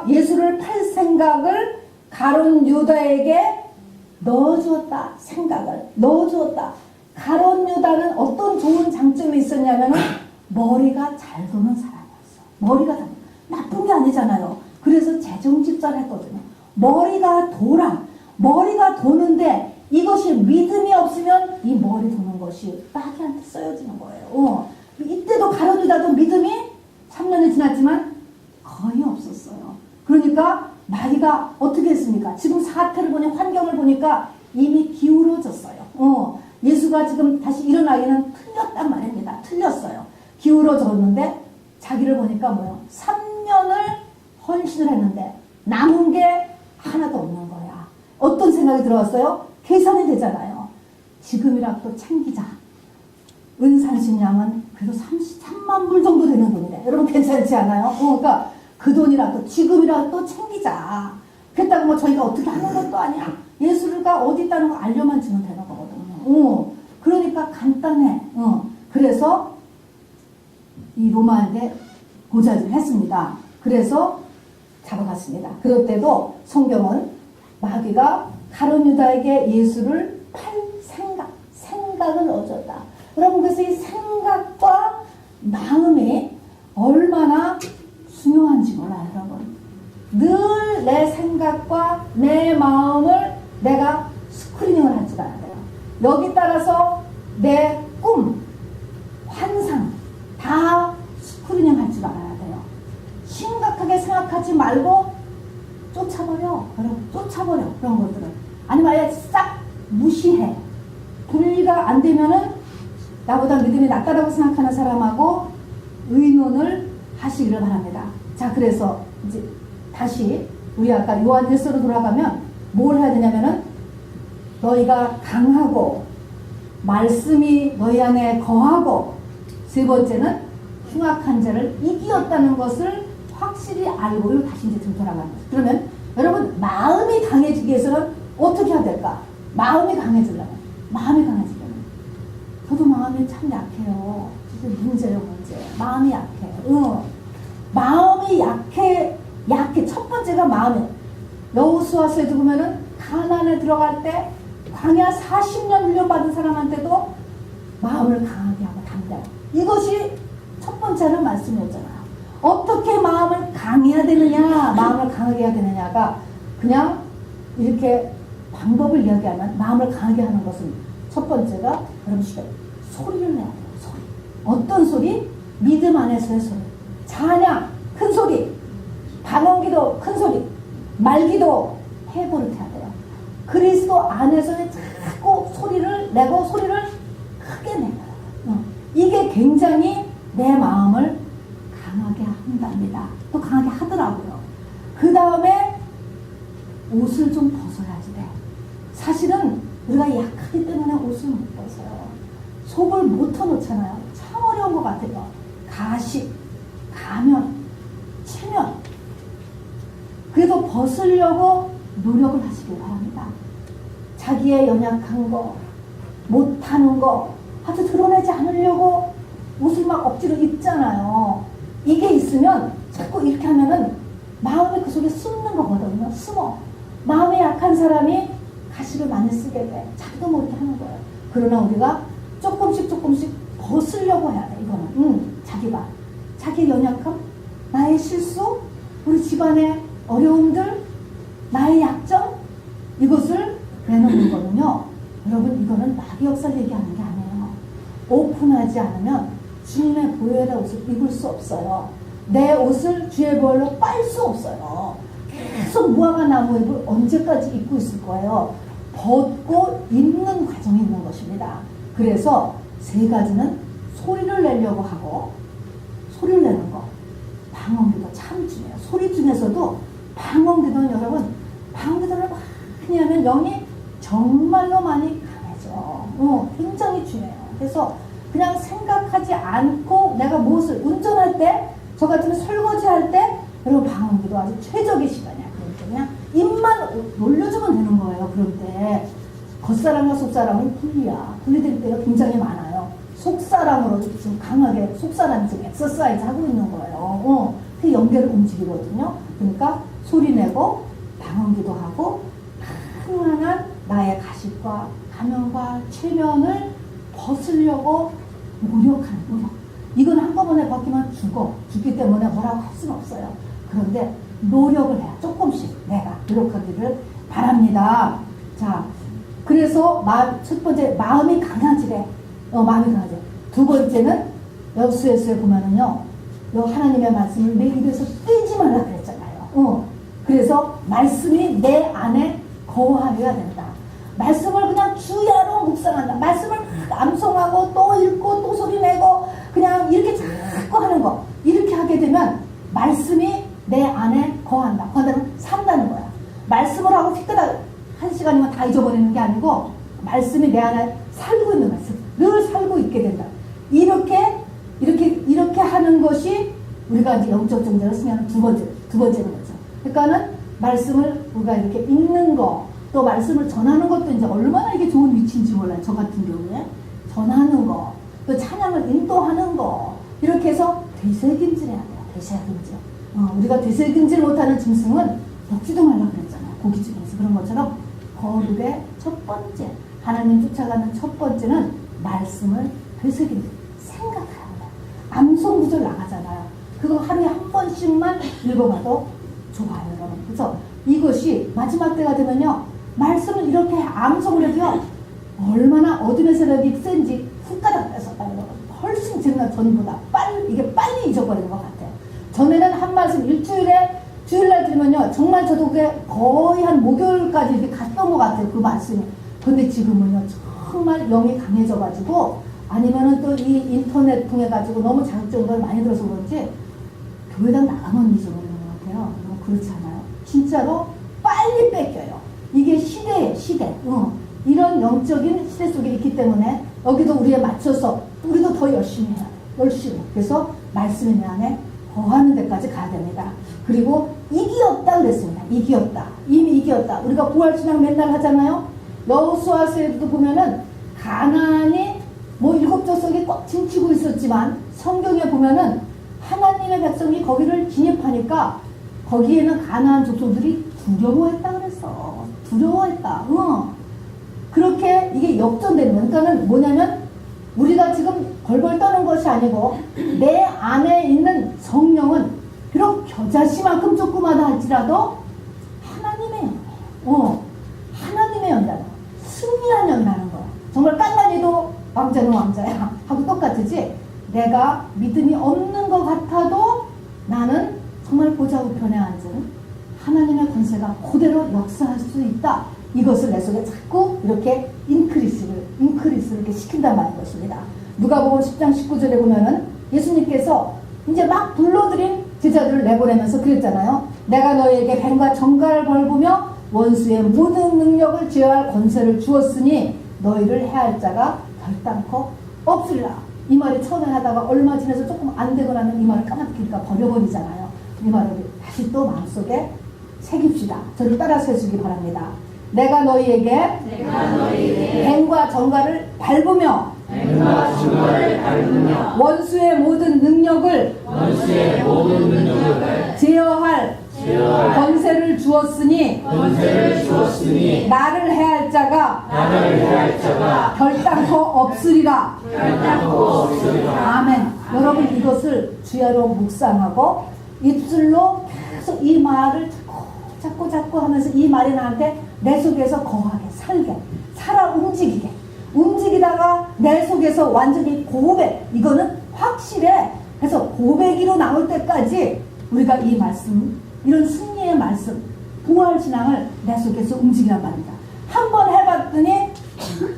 예수를 팔 생각을 가룟 유다에게 넣어주었다. 생각을 넣어주었다. 가룟 유다는 어떤 좋은 장점이 있었냐면은 머리가 잘 도는 사람이었어. 머리가 잘 나쁜 게 아니잖아요. 그래서 재정집산했거든요. 머리가 돌아. 머리가 도는데 이것이 믿음이 없으면 이 머리 도는 것이 마귀한테 쓰여지는 거예요. 이때도 가룟 유다도 믿음이 3년이 지났지만 거의 없었어요. 그러니까 마귀가 어떻게 했습니까? 지금 사태를 보니 환경을 보니까 이미 기울어졌어요. 예수가 지금 다시 일어나기는 틀렸단 말입니다. 틀렸어요. 기울어졌는데 자기를 보니까 뭐예요? 3년을 헌신을 했는데 남은 게 하나도 없는 거야. 어떤 생각이 들어왔어요? 계산이 되잖아요. 지금이라도 챙기자. 은산신양은 그래도 33만 불 정도 되는 돈인데 여러분 괜찮지 않아요? 그러니까 그 돈이라도 지금이라도 챙기자. 그랬다고 뭐 저희가 어떻게 하는 것도 아니야. 예수가 어디 있다는 거 알려만 주면 되는 거거든요. 그러니까 간단해. 그래서 이 로마에게 고자질을 했습니다. 그래서 잡아갔습니다. 그럴 때도 성경은 마귀가 가룟 유다에게 예수를 팔 생각을 넣어줬다. 여러분 그래서 이 생각과 마음이 얼마나 중요한지 몰라요, 여러분. 늘 내 생각과 내 마음을 내가 스크리닝을 할 줄 알아야 돼요. 여기 따라서 내 꿈, 환상 다 스크리닝 할 줄 알아야 돼요. 심각하게 생각하지 말고 쫓아버려. 여러분 쫓아버려. 그런 것들은. 아니면 아예 싹 무시해. 분리가 안 되면은 나보다 믿음이 낫다라고 생각하는 사람하고 의논을 하시기를 바랍니다. 자, 그래서 이제 다시 우리 아까 요한일서로 돌아가면 뭘 해야 되냐면은 너희가 강하고 말씀이 너희 안에 거하고 세 번째는 흉악한 자를 이기었다는 것을 확실히 알고 이거 다시 이제 좀 돌아가는 거죠. 그러면 여러분 마음이 강해지기 위해서는 어떻게 해야 될까? 마음이 강해지려면 저도 마음이 참 약해요. 진짜 문제예요, 문제. 마음이 약해. 마음이 약해. 첫 번째가 마음이에요. 여호수아서에 보면은 가나안에 들어갈 때 광야 40년 훈련받은 사람한테도 마음을 강하게 하고 담대하고. 이것이 첫 번째는 말씀이었잖아요. 어떻게 마음을 강해야 되느냐, 마음을 강하게 해야 되느냐가 그냥 이렇게 방법을 이야기하면 마음을 강하게 하는 것은 첫 번째가 여러분 소리를 내야 돼요. 소리. 어떤 소리? 믿음 안에서의 소리. 찬양 큰 소리, 반응기도 큰 소리, 말기도 해버릇 해야 돼요. 그리스도 안에서는 자꾸 소리를 내고 소리를 크게 내요. 이게 굉장히 내 마음을 강하게 한답니다. 또 강하게 하더라고요. 그 다음에 옷을 좀 벗어야지 돼. 사실은 우리가 약하기 때문에 옷을 못 벗어요. 속을 못 터놓잖아요. 참 어려운 것 같아요. 가식, 가면, 체면. 그래도 벗으려고 노력을 하시길 바랍니다. 자기의 연약한 거, 못하는 거, 하여튼 드러내지 않으려고 옷을 막 억지로 입잖아요. 이게 있으면 자꾸 이렇게 하면은 마음이 그 속에 숨는 거거든요. 숨어. 마음이 약한 사람이 가시를 많이 쓰게 돼. 자기도 모르게 하는 거예요. 그러나 우리가 조금씩 벗으려고 해야 돼. 이거는 자기가 자기 연약함, 나의 실수, 우리 집안의 어려움들, 나의 약점, 이것을 내놓는 거는요. 여러분, 이거는 마귀 역사를 얘기하는 게 아니에요. 오픈하지 않으면 주님의 보혈의 옷을 입을 수 없어요. 내 옷을 주의 보혈로 빨 수 없어요. 계속 무화과 나무 잎을 언제까지 입고 있을 거예요. 벗고 입는 과정이 있는 것입니다. 그래서 세 가지는 소리를 내려고 하고, 소리를 내는 거, 방언기도 참 중요해요. 소리 중에서도 방언기도는 여러분, 방언기도를 많이 하면 영이 정말로 많이 강해져. 굉장히 중요해요. 그래서 그냥 생각하지 않고 내가 무엇을 운전할 때, 저 같으면 설거지 할 때, 여러분 방언기도 아주 최적의 시간이야. 그러니까 그냥 입만 놀려주면 되는 거예요. 그럴 때 겉사람과 속사람은 분리될 때가 굉장히 많아요. 속사람으로 지금 강하게 속사람이 지금 엑서사이즈 하고 있는 거예요. 그 연결을 움직이거든요. 그러니까 소리 내고 방언기도 하고 강한 나의 가식과 가면과 체면을 벗으려고 노력하는 노력. 이건 한꺼번에 벗기면 죽기 때문에 뭐라고 할 수는 없어요. 그런데 노력을 해야 조금씩 내가 노력하기를 바랍니다. 자, 그래서 첫 번째 마음이 강해지래. 마음이 강해져. 두 번째는 여수에서에 보면은요, 하나님의 말씀을 내 입에서 떼지 말라 그랬잖아요. 그래서 말씀이 내 안에 거하여야 된다. 말씀을 그냥 주야로 묵상한다. 말씀을 암송하고 또 읽고 또 소리 내고 그냥 이렇게 자꾸 하는 거. 이렇게 하게 되면 말씀이 내 안에 거한다. 거한다는 산다는 거야. 말씀을 하고 휙떠다 1시간이면 다 잊어버리는 게 아니고 말씀이 내 안에 살고 있는 말씀. 늘 살고 있게 된다. 이렇게 하는 것이 우리가 이제 영적 정죄를 쓰면 두 번째는 거죠. 그러니까는 말씀을 우리가 이렇게 읽는 거, 또 말씀을 전하는 것도 이제 얼마나 이게 좋은 위치인지 몰라요. 저 같은 경우에. 전하는 거, 또 찬양을 인도하는 거, 이렇게 해서 되새김질 해야 돼요. 되새김질. 우리가 되새김질 못하는 짐승은 먹지도 말라 그랬잖아요. 고기 중에서. 그런 것처럼 거룩의 첫 번째, 하나님 쫓아가는 첫 번째는 말씀을 되새김질, 생각하는 거예요. 암송 구절 나가잖아요. 그거 하루에 한 번씩만 읽어봐도 좋아요, 여러분. 그래서 이것이 마지막 때가 되면요, 말씀을 이렇게 암송을 해도요, 얼마나 어둠의 세력이 센지 훅가닥 뺏었다. 훨씬 전보다 이게 빨리 잊어버리는 것 같아요. 전에는 한 말씀 주일날 들으면요, 정말 저도 그게 거의 한 목요일까지 이렇게 갔던 것 같아요. 그 말씀이. 근데 지금은요, 정말 영이 강해져가지고, 아니면은 또 이 인터넷 통해가지고 너무 자극적인 걸 많이 들어서 그런지, 교회당 나가면 잊어버리는 것 같아요. 그렇지 않아요? 진짜로 빨리 뺏겨요. 이게 시대예요, 시대. 이런 영적인 시대 속에 있기 때문에 여기도 우리에 맞춰서 우리도 더 열심히 해야 돼요. 열심히. 그래서 말씀이 내 안에 거하는 데까지 가야 됩니다. 그리고 이기었다 그랬습니다. 이기었다. 이미 이기었다. 우리가 부활신앙 맨날 하잖아요. 여호수아서에도 보면은 가나안이 뭐 7족속이 꽉 침치고 있었지만 성경에 보면은 하나님의 백성이 거기를 진입하니까 거기에는 가나안 족속들이 두려워했다 그랬어. 두려워했다. 그렇게 이게 역전되는 거예요. 그러니까는 뭐냐면 우리가 지금 벌벌 떠는 것이 아니고 내 안에 있는 성령은 비록 겨자씨만큼 조그마다 할지라도 하나님의 영, 하나님의 영이다. 승리한 영이라는 거야. 정말 깐난이도 왕자는 왕자야 하고 똑같으지. 내가 믿음이 없는 것 같아도 나는 정말 보좌 우편에 앉은 하나님의 권세가 그대로 역사할 수 있다. 이것을 내 속에 자꾸 이렇게 인크리스를 이렇게 시킨단 말인 것입니다. 누가복음 10장 19절에 보면은 예수님께서 이제 막 불러들인 제자들을 내보내면서 그랬잖아요. 내가 너희에게 뱀과 정갈을 벌부며 원수의 모든 능력을 제어할 권세를 주었으니 너희를 해할 자가 결단코 없으리라. 이 말이 처음에 하다가 얼마 지나서 조금 안 되고 나면 이 말을 까맣게 버려버리잖아요. 이 말을 다시 또 마음속에 새깁시다. 저를 따라서 해주기 바랍니다. 내가 너희에게 뱀과 정갈을 밟으며 맹나 증거를 밟으며 원수의 모든 능력을 원수의 모든 능력을 제어할 권세를 주었으니 나를 해할 자가 결단코 없으리라. 아멘. 여러분 이것을 주야로 묵상하고 입술로 계속 이 말을 자꾸 하면서 이 말이 나한테 내 속에서 거하게 살게 살아 움직이다가 내 속에서 완전히 고백, 이거는 확실해. 그래서 고백이로 나올 때까지 우리가 이 말씀, 이런 승리의 말씀, 부활신앙을 내 속에서 움직이란 말입니다. 한번 해봤더니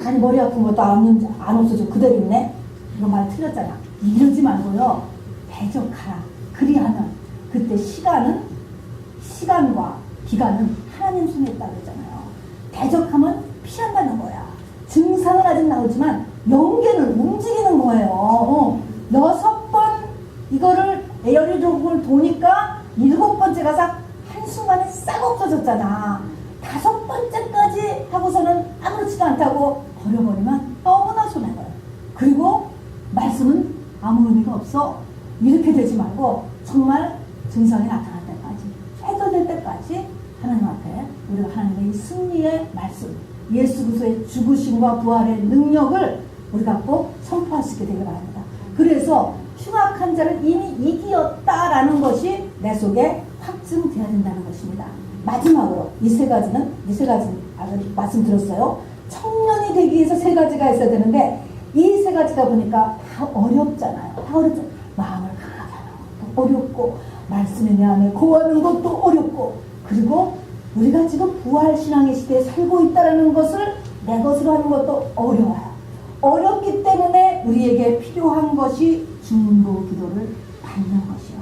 아니 머리 아픈 것도 안 없어져 그대로 있네. 이거 말 틀렸잖아. 이러지 말고요, 대적하라. 그리하면 그때 시간과 기간은 하나님 손에 있다고 했잖아요. 대적하면 피한다는 거야. 증상은 아직 나오지만 영계는 움직이는 거예요. 6번 이거를 에어리족을 도니까 7번째 가서 한순간에 싹 없어졌잖아. 5번째까지 하고서는 아무렇지도 않다고 버려버리면 너무나 손해봐요. 그리고 말씀은 아무 의미가 없어. 이렇게 되지 말고 정말 증상이 나타날 때까지, 해결될 때까지 하나님 앞에 우리가 하나님의 이 승리의 말씀, 예수 그리스도의 죽으심과 부활의 능력을 우리가 꼭 선포할 수 있게 되길 바랍니다. 그래서 흉악한 자를 이미 이기었다라는 것이 내 속에 확증되어야 된다는 것입니다. 마지막으로 이 세 가지 아까 말씀드렸어요. 청년이 되기 위해서 3가지가 있어야 되는데 이 3가지가 보니까 다 어렵잖아요. 다 어렵죠. 마음을 강하게 하는 것도 어렵고, 말씀에 대한 고하는 것도 어렵고, 그리고 우리가 지금 부활신앙의 시대에 살고 있다는 것을 내 것으로 하는 것도 어려워요. 어렵기 때문에 우리에게 필요한 것이 중보 기도를 받는 것이요.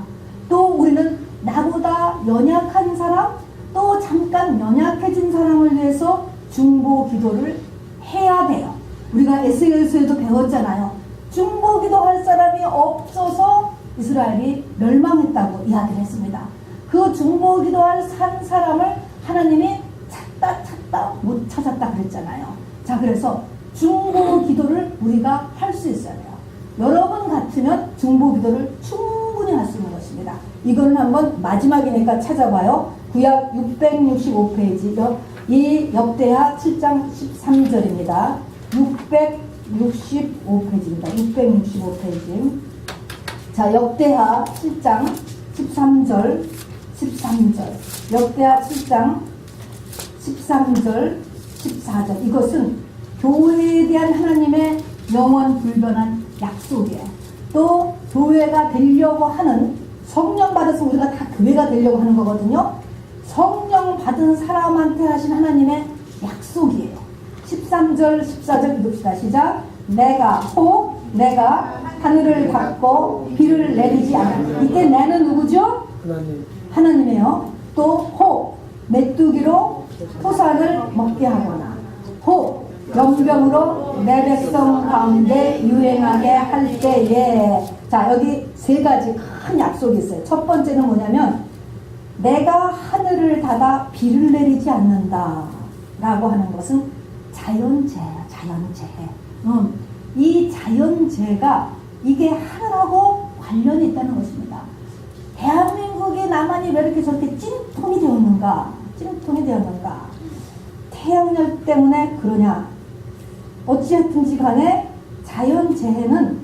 또 우리는 나보다 연약한 사람, 또 잠깐 연약해진 사람을 위해서 중보 기도를 해야 돼요. 우리가 에스겔서에도 배웠잖아요. 중보 기도할 사람이 없어서 이스라엘이 멸망했다고 이야기를 했습니다. 그 중보 기도할 사람을 하나님이 찾다 못 찾았다 그랬잖아요. 자, 그래서 중보 기도를 우리가 할 수 있어야 돼요. 여러분 같으면 중보 기도를 충분히 할 수 있는 것입니다. 이거는 한번 마지막이니까 찾아봐요. 구약 665페이지, 이 역대하 7장 13절입니다. 665페이지입니다. 665페이지. 자, 역대하 7장 13절. 역대하 7장 13절, 14절. 이것은 교회에 대한 하나님의 영원 불변한 약속이에요. 또 교회가 되려고 하는, 성령 받아서 우리가 다 교회가 되려고 하는 거거든요. 성령 받은 사람한테 하신 하나님의 약속이에요. 13절, 14절 읽읍시다. 시작. 내가 하늘을 닫고 비를 내리지 않아. 이때 내는 누구죠? 하나님이에요. 또 메뚜기로 토산을 먹게 하거나, 연병으로 내 백성 가운데 유행하게 할 때에. 자, 여기 3가지 큰 약속이 있어요. 첫 번째는 뭐냐면, 내가 하늘을 닫아 비를 내리지 않는다 라고 하는 것은 자연재해야, 자연재해. 이 자연재해가 이게 하늘하고 관련이 있다는 것입니다. 대한민국의 남한이 왜 이렇게 저렇게 찜통이 되었는가? 태양열 때문에 그러냐? 어찌했든지 간에 자연재해는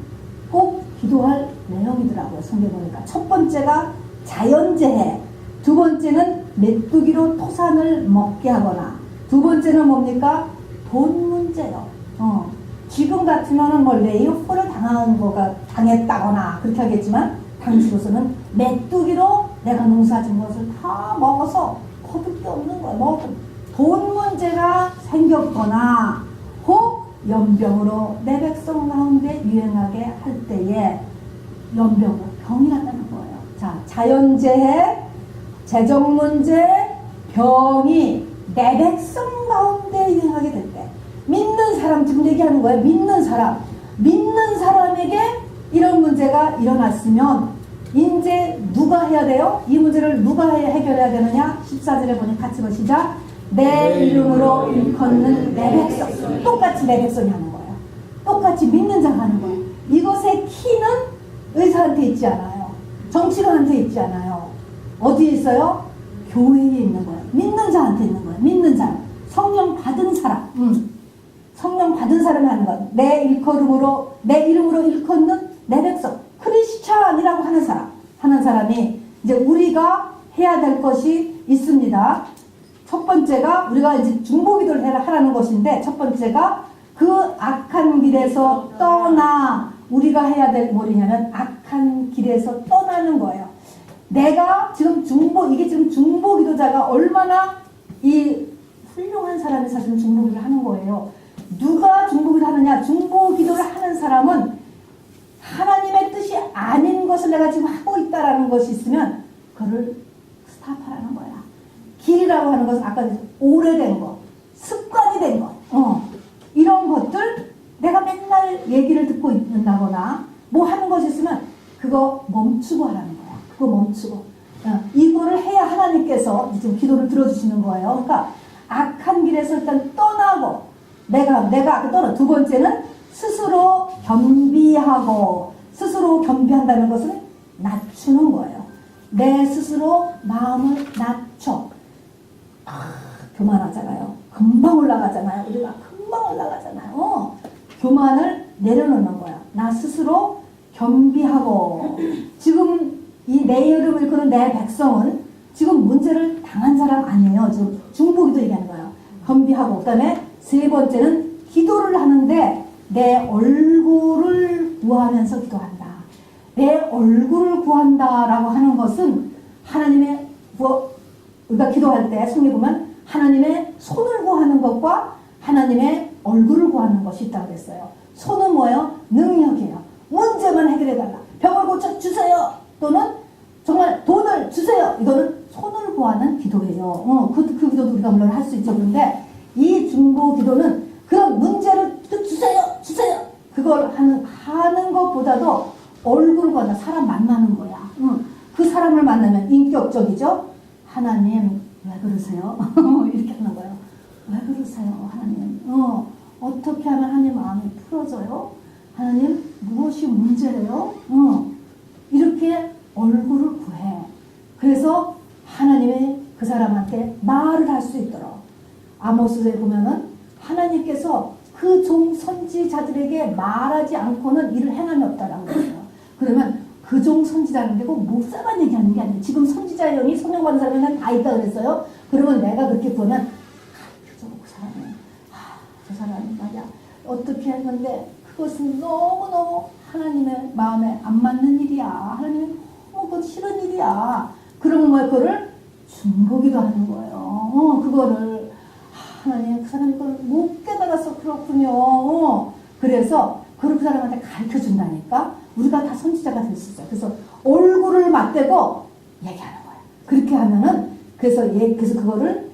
꼭 기도할 내용이더라고요. 성경 보니까. 첫 번째가 자연재해, 두 번째는 메뚜기로 토산을 먹게 하거나, 두 번째는 뭡니까? 돈 문제요. 지금 같으면은 뭐 레이오프를 당했다거나 그렇게 하겠지만, 당시로서는 메뚜기로 내가 농사진 것을 다 먹어서 거둘 게 없는 거야. 돈 문제가 생겼거나, 연병으로 내 백성 가운데 유행하게 할 때에, 연병으로 병이 났다는 거예요. 자, 자연재해, 재정 문제, 병이 내 백성 가운데 유행하게 될 때, 믿는 사람 지금 얘기하는 거예요. 믿는 사람에게 이런 문제가 일어났으면 이제 누가 해야 돼요? 이 문제를 누가 해결해야 되느냐? 14절에 보니 같이 보시자. 내 이름으로 일컫는 내 백성. 똑같이 내 백성이 하는 거예요. 똑같이 믿는 자가 하는 거예요. 이것의 키는 의사한테 있지 않아요. 정치관한테 있지 않아요. 어디에 있어요? 교회에 있는 거예요. 믿는 자한테 있는 거예요. 믿는 자. 성령 받은 사람. 성령 받은 사람이 하는 거예요. 내 일컬음으로, 내 이름으로 일컫는 내 백성. 크리스찬이라고 하는 사람. 하는 사람이 이제 우리가 해야 될 것이 있습니다. 첫 번째가 우리가 이제 중보기도를 하라는 것인데, 첫 번째가 그 악한 길에서 떠나, 우리가 해야 될 뭐냐면 악한 길에서 떠나는 거예요. 내가 지금 이게 지금 중보기도자가 얼마나 이 훌륭한 사람이 사실은 중보기도를 하는 거예요. 누가 중보기도 하느냐? 중보기도를 하는 사람은 하나님의 뜻이 아닌 것을 내가 지금 하고 있다라는 것이 있으면 그거를 스탑하라는 거야. 길이라고 하는 것은 아까 오래된 거, 습관이 된 거, 이런 것들 내가 맨날 얘기를 듣고 있는다거나 뭐 하는 것이 있으면 그거 멈추고 하라는 거야. 그거 멈추고. 이거를 해야 하나님께서 지금 기도를 들어주시는 거예요. 그러니까 악한 길에서 일단 떠나고 내가 떠나. 두 번째는 스스로 겸비하고, 스스로 겸비한다는 것은 낮추는 거예요. 내 스스로 마음을 낮춰. 교만하잖아요. 금방 올라가잖아요. 우리가 금방 올라가잖아요. 교만을 내려놓는 거야. 나 스스로 겸비하고. 지금 이 내 이름을 일컫는 내 백성은 지금 문제를 당한 사람 아니에요. 지금 중보기도 얘기하는 거예요. 겸비하고. 그 다음에 세 번째는 기도를 하는데 내 얼굴을 구하면서 기도한다. 내 얼굴을 구한다라고 하는 것은 하나님의 우리가 기도할 때 성경에 보면 하나님의 손을 구하는 것과 하나님의 얼굴을 구하는 것이 있다고 그랬어요. 손은 뭐예요? 능력이에요. 문제만 해결해달라. 병을 고쳐주세요. 또는 정말 돈을 주세요. 이거는 손을 구하는 기도예요. 그 기도도 우리가 물론 할 수 있죠. 그런데 이 중보 기도는 그런 문제를 주세요. 그걸 하는 것보다도 얼굴을 구한다. 사람 만나는 거야. 그 사람을 만나면 인격적이죠. 하나님 왜 그러세요? 이렇게 하는 거예요. 왜 그러세요 하나님? 어떻게 하면 하나님 마음이 풀어져요? 하나님 무엇이 문제래요? 이렇게 얼굴을 구해. 그래서 하나님이 그 사람한테 말을 할 수 있도록. 아모스에 보면은 하나님께서 그 종 선지자들에게 말하지 않고는 일을 행함이 없다라는 거예요. 그러면 그 종 선지자는 데고 목사만 얘기하는 게 아니에요. 지금 선지자의 영이 성령 받은 사람이 다 있다 그랬어요. 그러면 내가 그렇게 보면 가르쳐줘. 그 사람은 저 사람이 말이야 어떻게 했는데 그것은 너무너무 하나님의 마음에 안 맞는 일이야. 하나님 그건 싫은 일이야. 그러면 뭐 그거를 중보기도 하는 거예요. 그거를 하나님 그 사람이 그걸 못 깨달아서 그렇군요. 그래서 그 사람한테 가르쳐준다니까. 우리가 다 선지자가 될 수 있어요. 그래서 얼굴을 맞대고 얘기하는 거야. 그렇게 하면은 그래서 그거를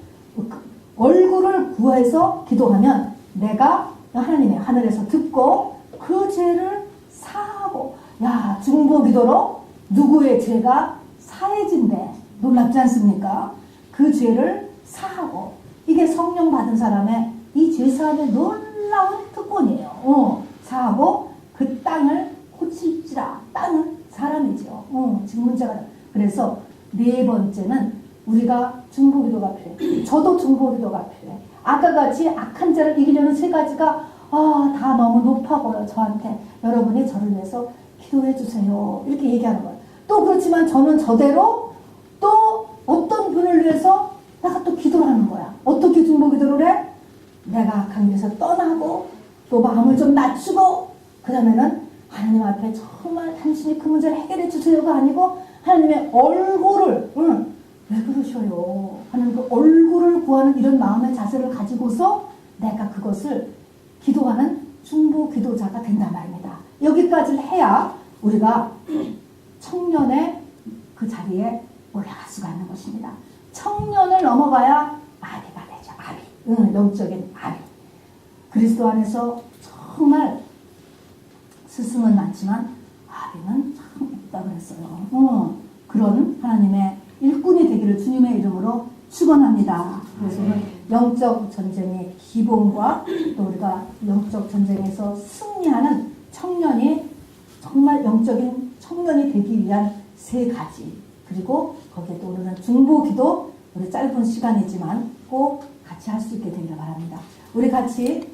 얼굴을 구해서 기도하면 내가 하나님의 하늘에서 듣고 그 죄를 사하고. 야, 중보기도로 누구의 죄가 사해진대. 놀랍지 않습니까? 그 죄를 사하고. 이게 성령 받은 사람의 이 죄사함의 놀라운 특권이에요. 사하고 그 땅을 고칠지라. 땅은 사람이죠. 지금 문제가. 그래서 네 번째는 우리가 중보기도가 필요해. 저도 중보기도가 필요해. 아까 같이 악한 자를 이기려는 세 가지가 다 너무 높아고요. 저한테 여러분이 저를 위해서 기도해 주세요. 이렇게 얘기하는 거예요. 또 그렇지만 저는 저대로 또 어떤 분을 위해서 내가 또 기도를 하는 거야. 어떻게 중보기도를 해? 내가 악한 길에서 떠나고 또 마음을 좀 낮추고 그 다음에는 하나님 앞에 정말 당신이 그 문제를 해결해 주세요가 아니고 하나님의 얼굴을 왜 그러셔요? 하는 그 얼굴을 구하는 이런 마음의 자세를 가지고서 내가 그것을 기도하는 중보 기도자가 된단 말입니다. 여기까지를 해야 우리가 청년의 그 자리에 올라갈 수가 있는 것입니다. 청년을 넘어가야 아비가 되죠. 아비. 영적인 아비. 그리스도 안에서 정말 스승은 많지만 아비는 참 없다 그랬어요. 그런 하나님의 일꾼이 되기를 주님의 이름으로 축원합니다. 그래서 영적 전쟁의 기본과 또 우리가 영적 전쟁에서 승리하는 청년이 정말 영적인 청년이 되기 위한 3가지, 그리고 거기에 또 오늘은 중보기도 우리 짧은 시간이지만 꼭 같이 할 수 있게 되기를 바랍니다. 우리 같이